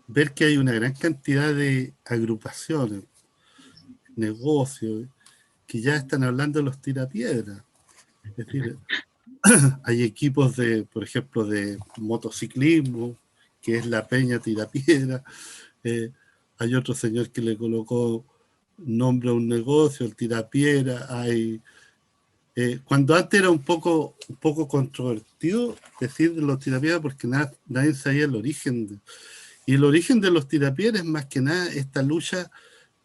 ver que hay una gran cantidad de agrupaciones, negocios, que ya están hablando de los tirapiedras. Es decir, hay equipos por ejemplo, de motociclismo, que es la Peña Tirapiedra. Hay otro señor que le colocó nombre a un negocio, el Tirapiedra. Cuando antes era un poco controvertido decir de los tirapiedras porque nadie sabía el origen. Y el origen de los tirapiedras es más que nada esta lucha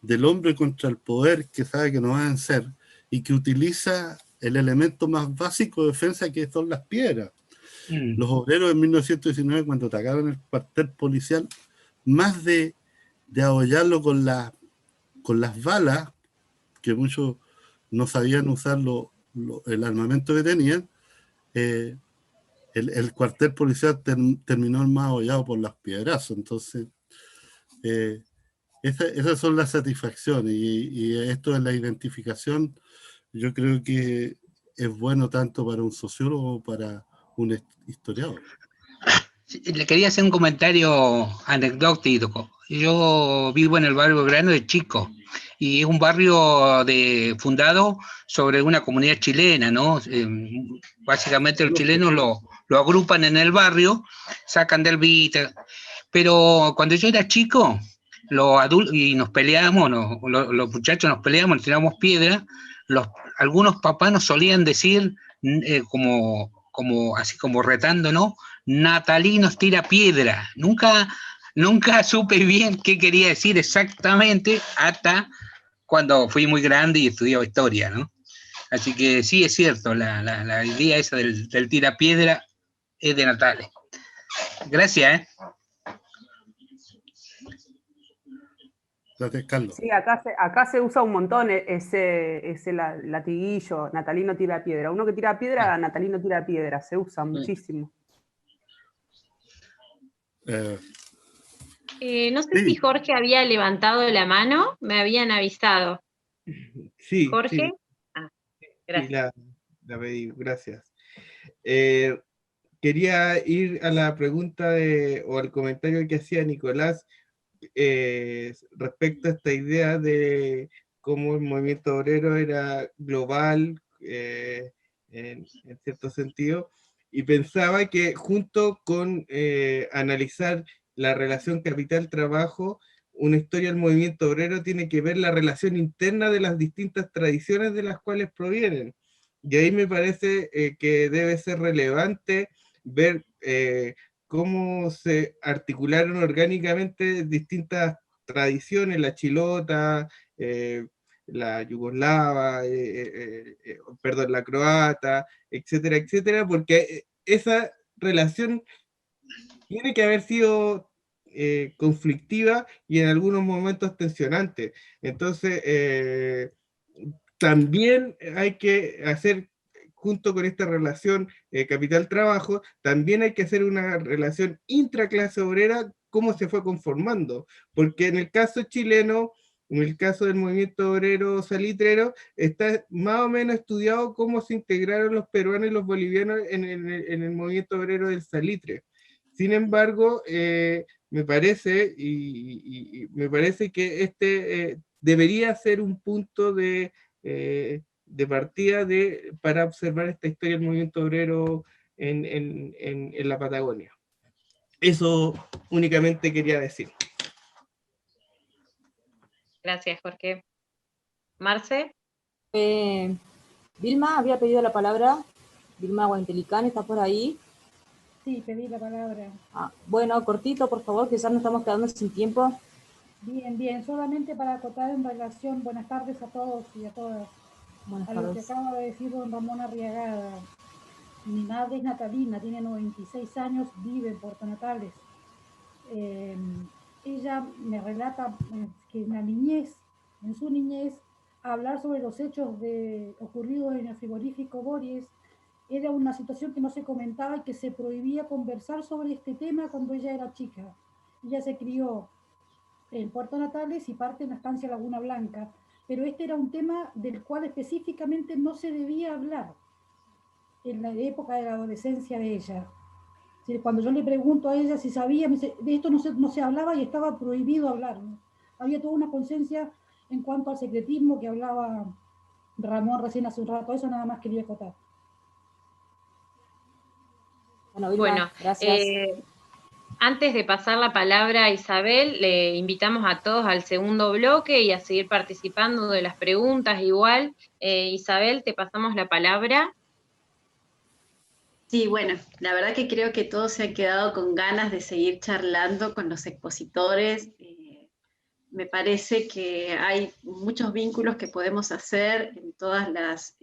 del hombre contra el poder que sabe que no va a vencer y que utiliza el elemento más básico de defensa que son las piedras. Los obreros en 1919, cuando atacaron el cuartel policial, más de abollarlo con las balas, que muchos no sabían usar el armamento que tenían, el cuartel policial terminó más abollado por las piedrazos. Entonces, esas son las satisfacciones, y esto de la identificación yo creo que es bueno tanto para un sociólogo como para un historiador. Le quería hacer un comentario anecdótico. Yo vivo en el barrio Belgrano de Chico, y es un barrio fundado sobre una comunidad chilena, ¿no? Básicamente los chilenos lo agrupan en el barrio, sacan del Vita, pero cuando yo era chico, los adultos, y nos peleábamos, los muchachos nos peleábamos, nos tirábamos piedra, algunos papás nos solían decir, así como retando, ¿no? Natalí nos tira piedra. Nunca supe bien qué quería decir exactamente hasta cuando fui muy grande y estudiaba historia, ¿no? Así que sí, es cierto, la idea esa del tira piedra es de Natales. Gracias, Sí, acá se usa un montón ese latiguillo, Natalino tira piedra. Uno que tira piedra, Natalino tira piedra, se usa muchísimo. No sé si Jorge había levantado la mano, me habían avisado. Sí. ¿Jorge? Sí. Gracias. Sí, la pedí, gracias. Quería ir a la pregunta o al comentario que hacía Nicolás respecto a esta idea de cómo el movimiento obrero era global en cierto sentido, y pensaba que junto con analizar la relación capital-trabajo, una historia del movimiento obrero tiene que ver la relación interna de las distintas tradiciones de las cuales provienen. Y ahí me parece que debe ser relevante ver cómo se articularon orgánicamente distintas tradiciones, la chilota, la yugoslava, perdón, la croata, etcétera, etcétera, porque esa relación tiene que haber sido conflictiva y en algunos momentos tensionante. Entonces, también hay que hacer, junto con esta relación capital-trabajo, también hay que hacer una relación intraclase obrera, cómo se fue conformando, porque en el caso chileno, en el caso del movimiento obrero salitrero, está más o menos estudiado cómo se integraron los peruanos y los bolivianos en el movimiento obrero del salitre. Sin embargo, me parece, me parece que este debería ser un punto de partida para observar esta historia del movimiento obrero en la Patagonia. Eso únicamente quería decir. Gracias, Jorge. Marce. Vilma había pedido la palabra. Vilma Guantelicán, ¿está por ahí? Sí, pedí la palabra. Bueno, cortito, por favor, que ya nos estamos quedando sin tiempo. Bien, solamente para acotar en relación, buenas tardes a todos y a todas. Buenas a tardes. Lo que acaba de decir don Ramón Arriagada. Mi madre es Natalina, tiene 96 años, vive en Puerto Natales. Ella me relata que en su niñez, hablar sobre los hechos ocurridos en el frigorífico Bories era una situación que no se comentaba y que se prohibía conversar sobre este tema cuando ella era chica. Ella se crió en Puerto Natales y parte en la estancia Laguna Blanca, pero este era un tema del cual específicamente no se debía hablar en la época de la adolescencia de ella. Cuando yo le pregunto a ella si sabía, me dice, de esto no se hablaba y estaba prohibido hablar, ¿no? Había toda una conciencia en cuanto al secretismo que hablaba Ramón recién hace un rato. Eso nada más quería acotar. Bueno, antes de pasar la palabra a Isabel, le invitamos a todos al segundo bloque y a seguir participando de las preguntas igual. Isabel, te pasamos la palabra. Sí, bueno, la verdad que creo que todos se han quedado con ganas de seguir charlando con los expositores. Me parece que hay muchos vínculos que podemos hacer en todas las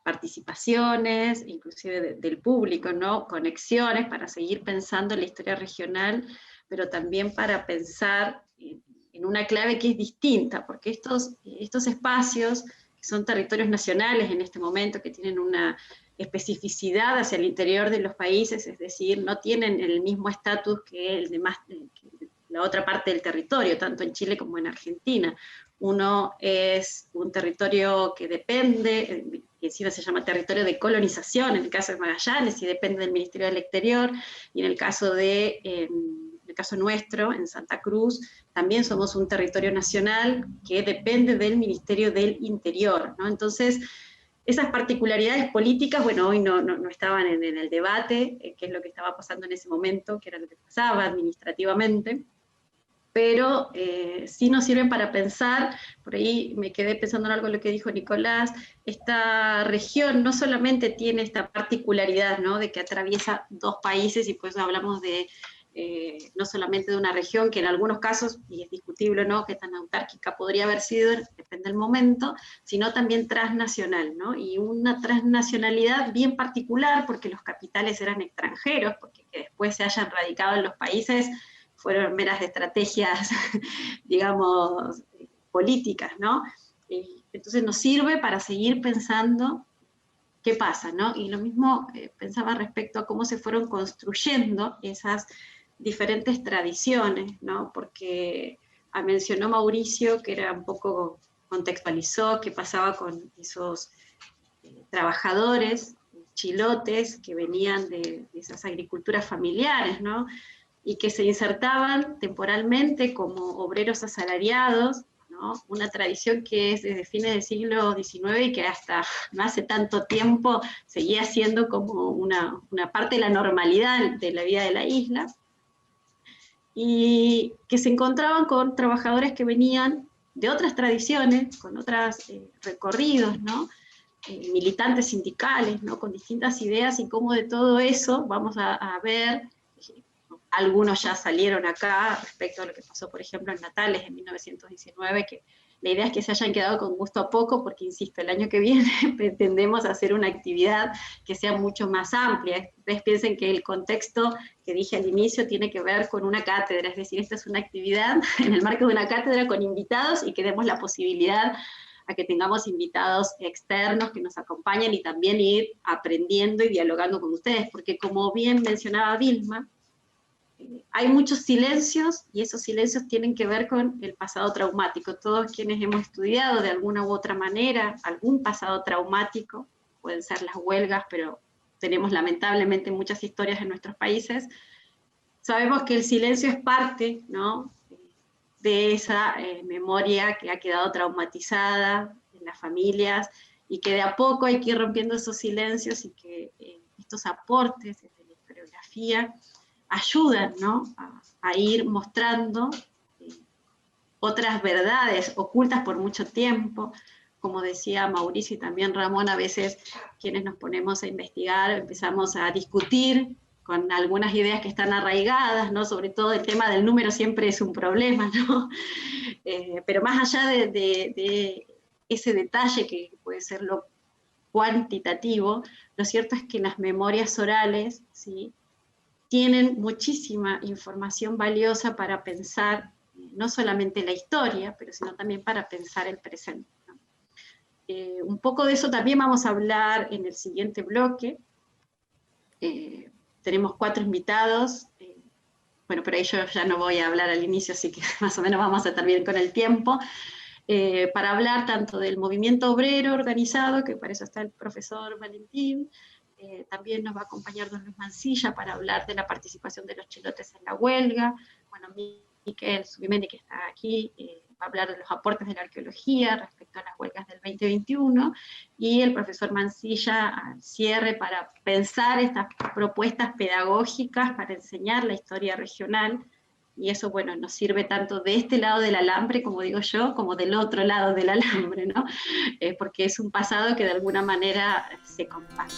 participaciones, inclusive del público, ¿no? Conexiones para seguir pensando en la historia regional, pero también para pensar en una clave que es distinta, porque estos espacios, que son territorios nacionales en este momento, que tienen una especificidad hacia el interior de los países, es decir, no tienen el mismo estatus que la otra parte del territorio, tanto en Chile como en Argentina. Uno es un territorio que depende, que encima se llama territorio de colonización, en el caso de Magallanes, y depende del Ministerio del Exterior, y en el caso nuestro, en Santa Cruz, también somos un territorio nacional que depende del Ministerio del Interior, ¿no? Entonces, esas particularidades políticas, bueno, hoy no estaban en el debate, qué es lo que estaba pasando en ese momento, qué era lo que pasaba administrativamente, pero sí nos sirven para pensar, por ahí me quedé pensando en algo de lo que dijo Nicolás, esta región no solamente tiene esta particularidad, ¿no?, de que atraviesa dos países, y pues hablamos de no solamente de una región que en algunos casos, y es discutible, ¿no?, que tan autárquica podría haber sido, depende del momento, sino también transnacional, ¿no?, y una transnacionalidad bien particular, porque los capitales eran extranjeros, porque que después se hayan radicado en los países fueron meras estrategias, digamos, políticas, ¿no? Entonces nos sirve para seguir pensando qué pasa, ¿no? Y lo mismo pensaba respecto a cómo se fueron construyendo esas diferentes tradiciones, ¿no? Porque mencionó Mauricio que era un poco, contextualizó qué pasaba con esos trabajadores, chilotes, que venían de esas agriculturas familiares, ¿no?, y que se insertaban temporalmente como obreros asalariados, ¿no?, una tradición que es desde fines del siglo XIX y que hasta no hace tanto tiempo seguía siendo como una parte de la normalidad de la vida de la isla, y que se encontraban con trabajadores que venían de otras tradiciones, con otros recorridos, ¿no?, militantes sindicales, ¿no?, con distintas ideas, y cómo de todo eso vamos a ver. Algunos ya salieron acá respecto a lo que pasó, por ejemplo, en Natales en 1919, que la idea es que se hayan quedado con gusto a poco, porque, insisto, el año que viene pretendemos hacer una actividad que sea mucho más amplia. Ustedes piensen que el contexto que dije al inicio tiene que ver con una cátedra, es decir, esta es una actividad en el marco de una cátedra con invitados, y que demos la posibilidad a que tengamos invitados externos que nos acompañen, y también ir aprendiendo y dialogando con ustedes, porque como bien mencionaba Vilma, hay muchos silencios, y esos silencios tienen que ver con el pasado traumático. Todos quienes hemos estudiado de alguna u otra manera algún pasado traumático, pueden ser las huelgas, pero tenemos lamentablemente muchas historias en nuestros países, sabemos que el silencio es parte, ¿no?, de esa memoria que ha quedado traumatizada en las familias, y que de a poco hay que ir rompiendo esos silencios, y que estos aportes de la historiografía ayudan, ¿no?, a ir mostrando otras verdades ocultas por mucho tiempo. Como decía Mauricio y también Ramón, a veces quienes nos ponemos a investigar empezamos a discutir con algunas ideas que están arraigadas, ¿no?, sobre todo el tema del número siempre es un problema, ¿no? Pero más allá de ese detalle que puede ser lo cuantitativo, lo cierto es que las memorias orales, ¿sí?, tienen muchísima información valiosa para pensar no solamente la historia, pero sino también para pensar el presente, ¿no? Un poco de eso también vamos a hablar en el siguiente bloque. Tenemos 4 invitados, bueno, pero ahí yo ya no voy a hablar al inicio, así que más o menos vamos a estar bien con el tiempo, para hablar tanto del movimiento obrero organizado, que para eso está el profesor Valentín. También nos va a acompañar don Luis Mancilla para hablar de la participación de los chilotes en la huelga. Bueno, Miquel Subimendi, que está aquí, va a hablar de los aportes de la arqueología respecto a las huelgas del 2021, y el profesor Mancilla al cierre para pensar estas propuestas pedagógicas para enseñar la historia regional. Y eso, bueno, nos sirve tanto de este lado del alambre, como digo yo, como del otro lado del alambre, ¿no? Porque es un pasado que de alguna manera se comparte.